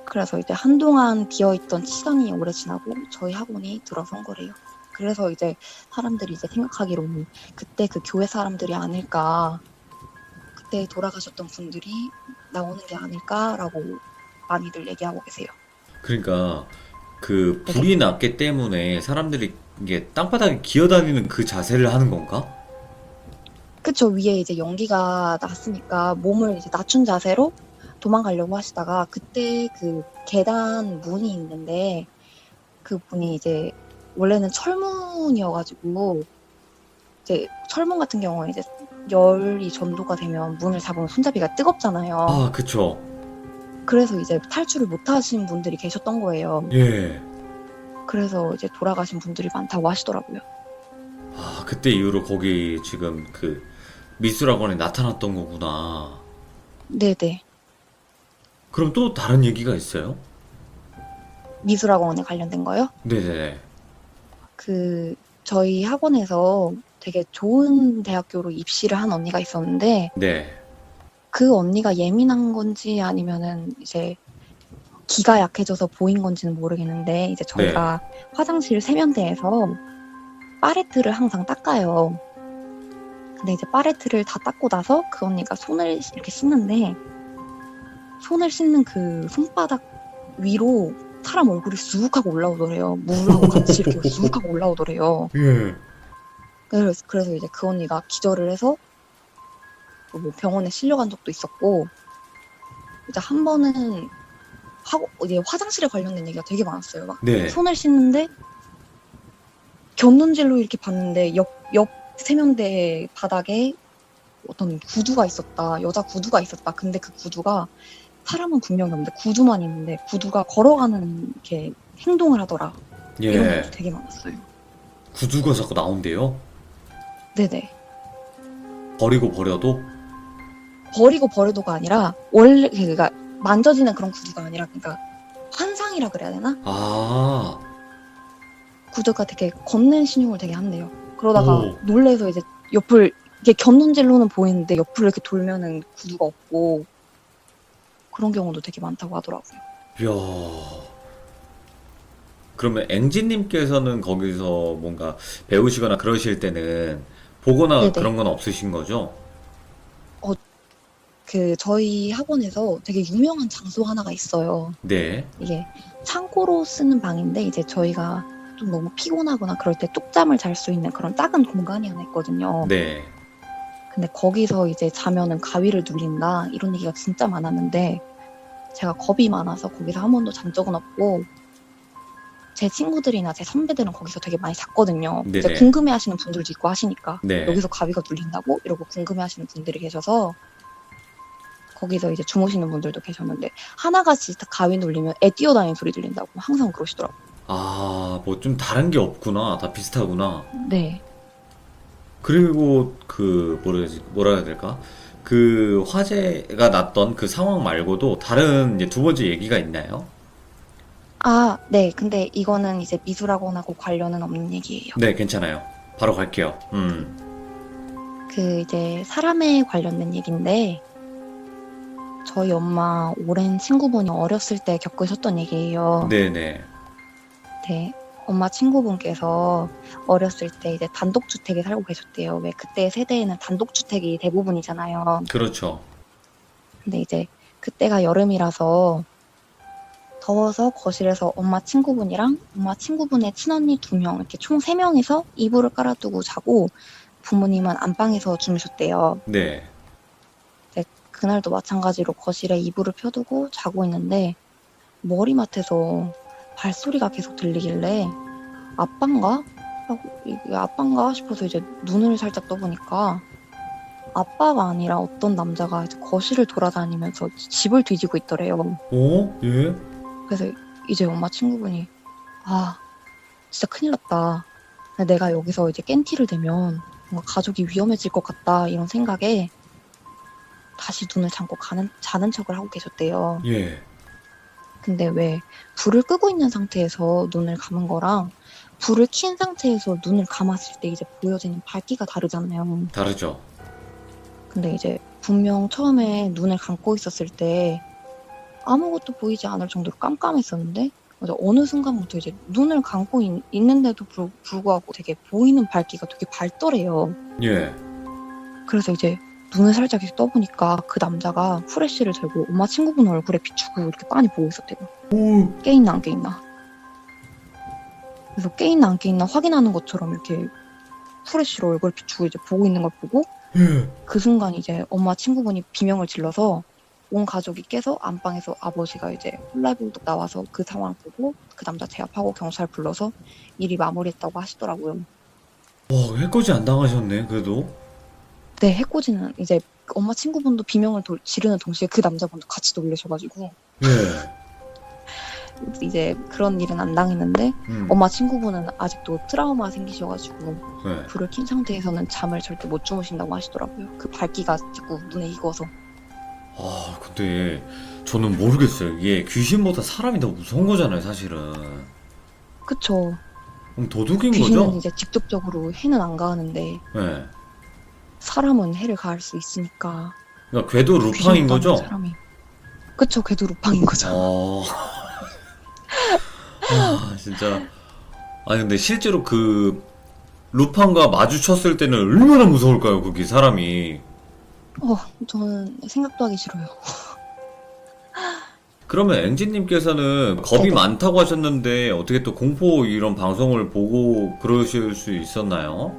그래서 이제 한동안 비어있던 시간이 오래 지나고 저희 학원이 들어선 거래요. 그래서 이제 사람들이 이제 생각하기로는 그때 그 교회 사람들이 아닐까, 그때 돌아가셨던 분들이 나오는 게 아닐까라고 많이들 얘기하고 계세요. 그러니까 그 불이 났기 때문에 사람들이 이게 땅바닥에 기어다니는 그 자세를 하는 건가? 그쵸, 위에 이제 연기가 났으니까 몸을 이제 낮춘 자세로 도망가려고 하시다가 그때 그 계단 문이 있는데 그 문이 이제 원래는 철문이어가지고 이제 철문 같은 경우에 이제 열이 전도가 되면 문을 잡으면 손잡이가 뜨겁잖아요. 아, 그쵸. 그래서 이제 탈출을 못 하신 분들이 계셨던 거예요. 예. 그래서 이제 돌아가신 분들이 많다고 하시더라고요. 아, 그때 이후로 거기 지금 그 미술학원에 나타났던 거구나. 네네. 그럼 또 다른 얘기가 있어요? 미술학원에 관련된 거요? 네네네. 그 저희 학원에서 되게 좋은 대학교로 입시를 한 언니가 있었는데 네. 그 언니가 예민한 건지 아니면은 이제 기가 약해져서 보인 건지는 모르겠는데 이제 저희가 화장실 세면대에서 파레트를 항상 닦아요. 근데 이제 파레트를 다 닦고 나서 그 언니가 손을 이렇게 씻는데 손을 씻는 그 손바닥 위로 사람 얼굴이 쑥 하고 올라오더래요. 물하고 같이 이렇게 쑥 하고 올라오더래요. 예. 그래서 이제 그 언니가 기절을 해서 뭐 병원에 실려간 적도 있었고 이제 한 번은 이제 화장실에 관련된 얘기가 되게 많았어요. 막 네. 손을 씻는데 곁눈질로 이렇게 봤는데 옆 세면대 바닥에 어떤 구두가 있었다. 여자 구두가 있었다. 근데 그 구두가 사람은 분명히 없는데 구두만 있는데 구두가 걸어가는 이렇게 행동을 하더라. 이런 예. 것도 되게 많았어요. 구두가 자꾸 나온대요? 네네. 버리고 버려도? 버리고 버려도가 아니라 원래 그러니까 만져지는 그런 구두가 아니라 그러니까 환상이라 그래야 되나? 아. 구두가 되게 걷는 신용을 되게 한대요. 그러다가 오. 놀래서 이제 옆을 이게 곁눈질로는 보이는데 옆을 이렇게 돌면은 구두가 없고 그런 경우도 되게 많다고 하더라고요. 이야. 그러면 앵지님께서는 거기서 뭔가 배우시거나 그러실 때는 보거나 네네. 그런 건 없으신 거죠? 그 저희 학원에서 되게 유명한 장소 하나가 있어요. 네. 이게 창고로 쓰는 방인데 이제 저희가 좀 너무 피곤하거나 그럴 때 뚝잠을 잘 수 있는 그런 작은 공간이 하나 있거든요. 네. 근데 거기서 이제 자면은 가위를 눌린다 이런 얘기가 진짜 많았는데 제가 겁이 많아서 거기서 한 번도 잔 적은 없고 제 친구들이나 제 선배들은 거기서 되게 많이 잤거든요. 네네. 이제 궁금해하시는 분들도 있고 하시니까 네. 여기서 가위가 눌린다고 이러고 궁금해하시는 분들이 계셔서 거기서 이제 주무시는 분들도 계셨는데 하나같이 가위 눌리면 애 뛰어다니는 소리 들린다고 항상 그러시더라고요. 아, 뭐 좀 다른 게 없구나. 다 비슷하구나. 네. 그리고 그 뭐라 해야 될까? 그 화재가 났던 그 상황 말고도 다른 이제 두 번째 얘기가 있나요? 아, 네. 근데 이거는 이제 미술학원하고 관련은 없는 얘기예요. 네, 괜찮아요. 바로 갈게요. 그 이제 사람에 관련된 얘기인데 저희 엄마 오랜 친구분이 어렸을 때 겪으셨던 얘기예요. 네네. 네. 엄마 친구분께서 어렸을 때 이제 단독주택에 살고 계셨대요. 왜 그때 세대에는 단독주택이 대부분이잖아요. 그렇죠. 근데 이제 그때가 여름이라서 더워서 거실에서 엄마 친구분이랑 엄마 친구분의 친언니 2명, 이렇게 총 3명이서 이불을 깔아두고 자고 부모님은 안방에서 주무셨대요. 네. 네, 그날도 마찬가지로 거실에 이불을 펴두고 자고 있는데 머리맡에서 발소리가 계속 들리길래 아빠인가? 이게 아빠인가 싶어서 이제 눈을 살짝 떠보니까 아빠가 아니라 어떤 남자가 이제 거실을 돌아다니면서 집을 뒤지고 있더래요. 오? 예? 그래서 이제 엄마 친구분이 아 진짜 큰일 났다. 내가 여기서 이제 깬티를 대면 뭔가 가족이 위험해질 것 같다 이런 생각에 다시 눈을 감고 자는 척을 하고 계셨대요. 예. 근데 왜 불을 끄고 있는 상태에서 눈을 감은 거랑 불을 킨 상태에서 눈을 감았을 때 이제 보여지는 밝기가 다르잖아요. 다르죠. 근데 이제 분명 처음에 눈을 감고 있었을 때 아무것도 보이지 않을 정도로 깜깜했었는데 이제 어느 순간부터 이제 눈을 감고 있는데도 불구하고 되게 보이는 밝기가 되게 밝더래요. 예. 그래서 이제 눈을 살짝 이렇게 떠보니까 그 남자가 후레쉬를 들고 엄마 친구분 얼굴에 비추고 이렇게 빤히 보고 있었대요. 오. 깨있나 안 깨있나. 그래서 깨있나 안 깨있나 확인하는 것처럼 이렇게 후레쉬로 얼굴 비추고 이제 보고 있는 걸 보고 예. 그 순간 이제 엄마 친구분이 비명을 질러서 온 가족이 깨서 안방에서 아버지가 이제 홀라불독 나와서 그 상황 보고 그 남자 제압하고 경찰 불러서 일이 마무리했다고 하시더라고요. 와, 해코지 안 당하셨네, 그래도. 네, 해코지는 이제 엄마 친구분도 비명을 지르는 동시에 그 남자분도 같이 놀라셔가지고 예. 이제 그런 일은 안 당했는데 음. 엄마 친구분은 아직도 트라우마 생기셔가지고 네. 불을 킨 상태에서는 잠을 절대 못 주무신다고 하시더라고요. 그 밝기가 자꾸 눈에 익어서. 아, 근데 저는 모르겠어요. 이게 귀신보다 사람이 더 무서운 거잖아요, 사실은. 그쵸. 그럼 도둑인 귀신은 거죠? 이제 직접적으로 해는 안 가하는데 네. 사람은 해를 가할 수 있으니까. 그러니까 궤도 루팡인 귀신보다는 거죠? 사람이. 그쵸, 걔도 루팡인 거죠. 아, 진짜. 아니, 근데 실제로 그 루팡과 마주쳤을 때는 얼마나 무서울까요, 거기 사람이. 저는 생각도 하기 싫어요. 그러면 앵지님께서는 겁이 네네. 많다고 하셨는데 어떻게 또 공포 이런 방송을 보고 그러실 수 있었나요?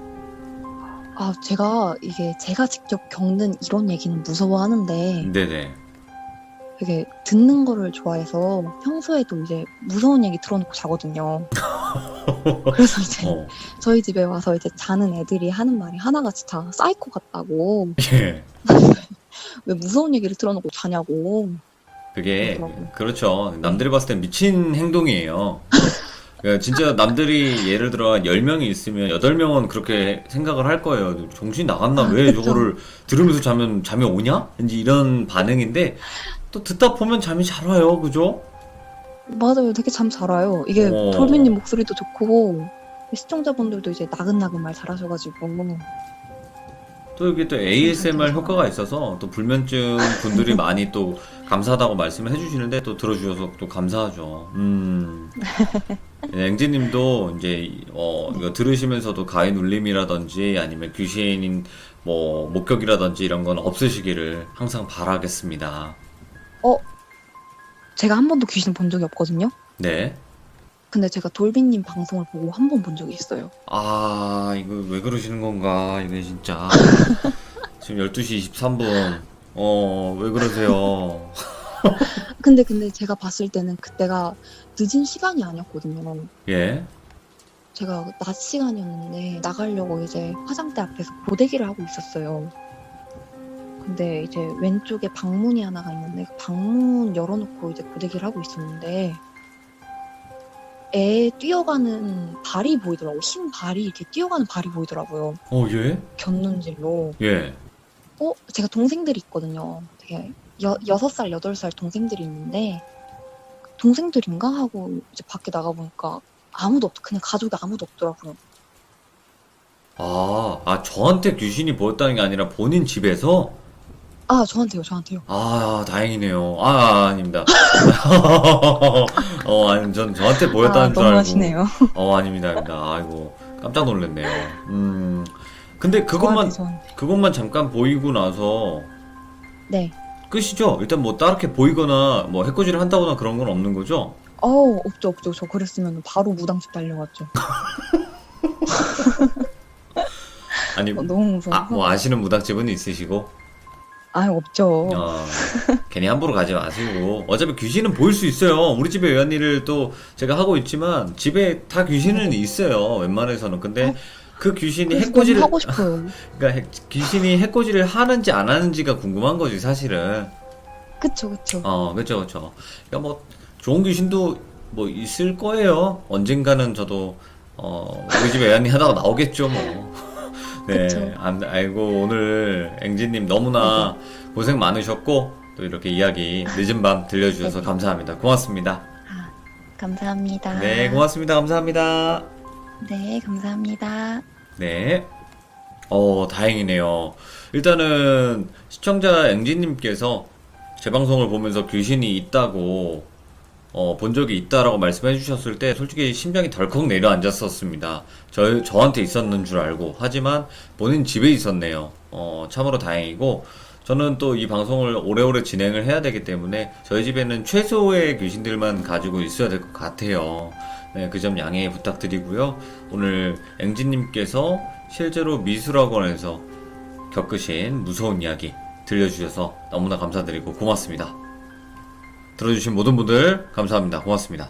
제가 직접 겪는 이런 얘기는 무서워하는데 네네. 되게 듣는 거를 좋아해서 평소에도 이제 무서운 얘기 틀어놓고 자거든요. 그래서 이제 어. 저희 집에 와서 이제 자는 애들이 하는 말이 하나같이 다 사이코 같다고. 예. 왜 무서운 얘기를 틀어놓고 자냐고. 그게 그렇더라고요. 그렇죠. 남들이 봤을 땐 미친 행동이에요. 그러니까 진짜 남들이 예를 들어 10명이 있으면 8명은 그렇게 생각을 할 거예요. 정신 나갔나? 왜 그쵸. 저거를 들으면서 자면 잠이 오냐? 왠지 이런 반응인데 또 듣다 보면 잠이 잘 와요. 그죠? 맞아요. 되게 잠 잘 와요. 이게 돌비님 목소리도 좋고 시청자분들도 이제 나긋나긋 말 잘하셔가지고. 또 이게 또 ASMR 들어서. 효과가 있어서 또 불면증 분들이 많이 또 감사하다고 말씀을 해주시는데 또 들어주셔서 또 감사하죠. 앵지님도 이제 이거 들으시면서도 가위 눌림이라든지 아니면 귀신인 뭐 목격이라든지 이런 건 없으시기를 항상 바라겠습니다. 제가 한 번도 귀신 본 적이 없거든요. 네. 근데 제가 돌비님 방송을 보고 한 번 본 적이 있어요. 아, 이거 왜 그러시는 건가? 이게 진짜. 지금 12시 23분. 왜 그러세요? 근데 제가 봤을 때는 그때가 늦은 시간이 아니었거든요. 예? 제가 낮 시간이었는데 나가려고 이제 화장대 앞에서 고데기를 하고 있었어요. 근데 이제 왼쪽에 방문이 하나가 있는데 그 방문 열어놓고 이제 고데기를 하고 있었는데 애 뛰어가는 발이 보이더라고요. 흰 발이 이렇게 뛰어가는 발이 보이더라고요. 예? 곁눈질로. 예. 제가 동생들이 있거든요. 되게 6살, 8살 동생들이 있는데 동생들인가 하고 이제 밖에 나가보니까 그냥 가족이 아무도 없더라고요. 저한테 귀신이 보였다는 게 아니라 본인 집에서? 아, 저한테요. 아, 다행이네요. 아닙니다. 아니, 저한테 보였다는 줄 너무 알고. 하시네요. 아닙니다, 아닙니다. 아이고, 깜짝 놀랐네요. 근데 저한테. 그것만 잠깐 보이고 나서 네. 끝이죠? 일단 뭐 따르게 보이거나 뭐 해코지를 한다거나 그런 건 없는 거죠? 없죠. 저 그랬으면 바로 무당집 달려갔죠. 아니, 너무 무서워서. 뭐 아시는 무당집은 있으시고? 없죠. 괜히 함부로 가지 마시고. 어차피 귀신은 보일 수 있어요. 우리 집에 외환일을 또 제가 하고 있지만, 집에 다 귀신은 있어요. 웬만해서는. 근데 그 귀신이 그래서 해코지를, 너무 하고 싶어요. 그러니까 귀신이 해코지를 하는지 안 하는지가 궁금한 거지, 사실은. 그쵸. 그쵸. 그러니까 뭐, 좋은 귀신도 뭐 있을 거예요. 언젠가는 저도, 우리 집에 외환일 하다가 나오겠죠, 뭐. 네, 그쵸. 아이고, 오늘 앵지님 너무나 고생 많으셨고, 또 이렇게 이야기 늦은 밤 들려주셔서 네네. 감사합니다. 고맙습니다. 감사합니다. 네, 고맙습니다. 감사합니다. 네, 감사합니다. 네. 다행이네요. 일단은 시청자 앵지님께서 제 방송을 보면서 귀신이 있다고 본 적이 있다라고 말씀해 주셨을 때 솔직히 심장이 덜컥 내려앉았었습니다. 저한테 있었는 줄 알고. 하지만 본인 집에 있었네요. 참으로 다행이고, 저는 또 이 방송을 오래오래 진행을 해야 되기 때문에 저희 집에는 최소의 귀신들만 가지고 있어야 될 것 같아요. 네, 그 점 양해 부탁드리고요. 오늘 앵지님께서 실제로 미술학원에서 겪으신 무서운 이야기 들려주셔서 너무나 감사드리고 고맙습니다. 들어주신 모든 분들 감사합니다. 고맙습니다.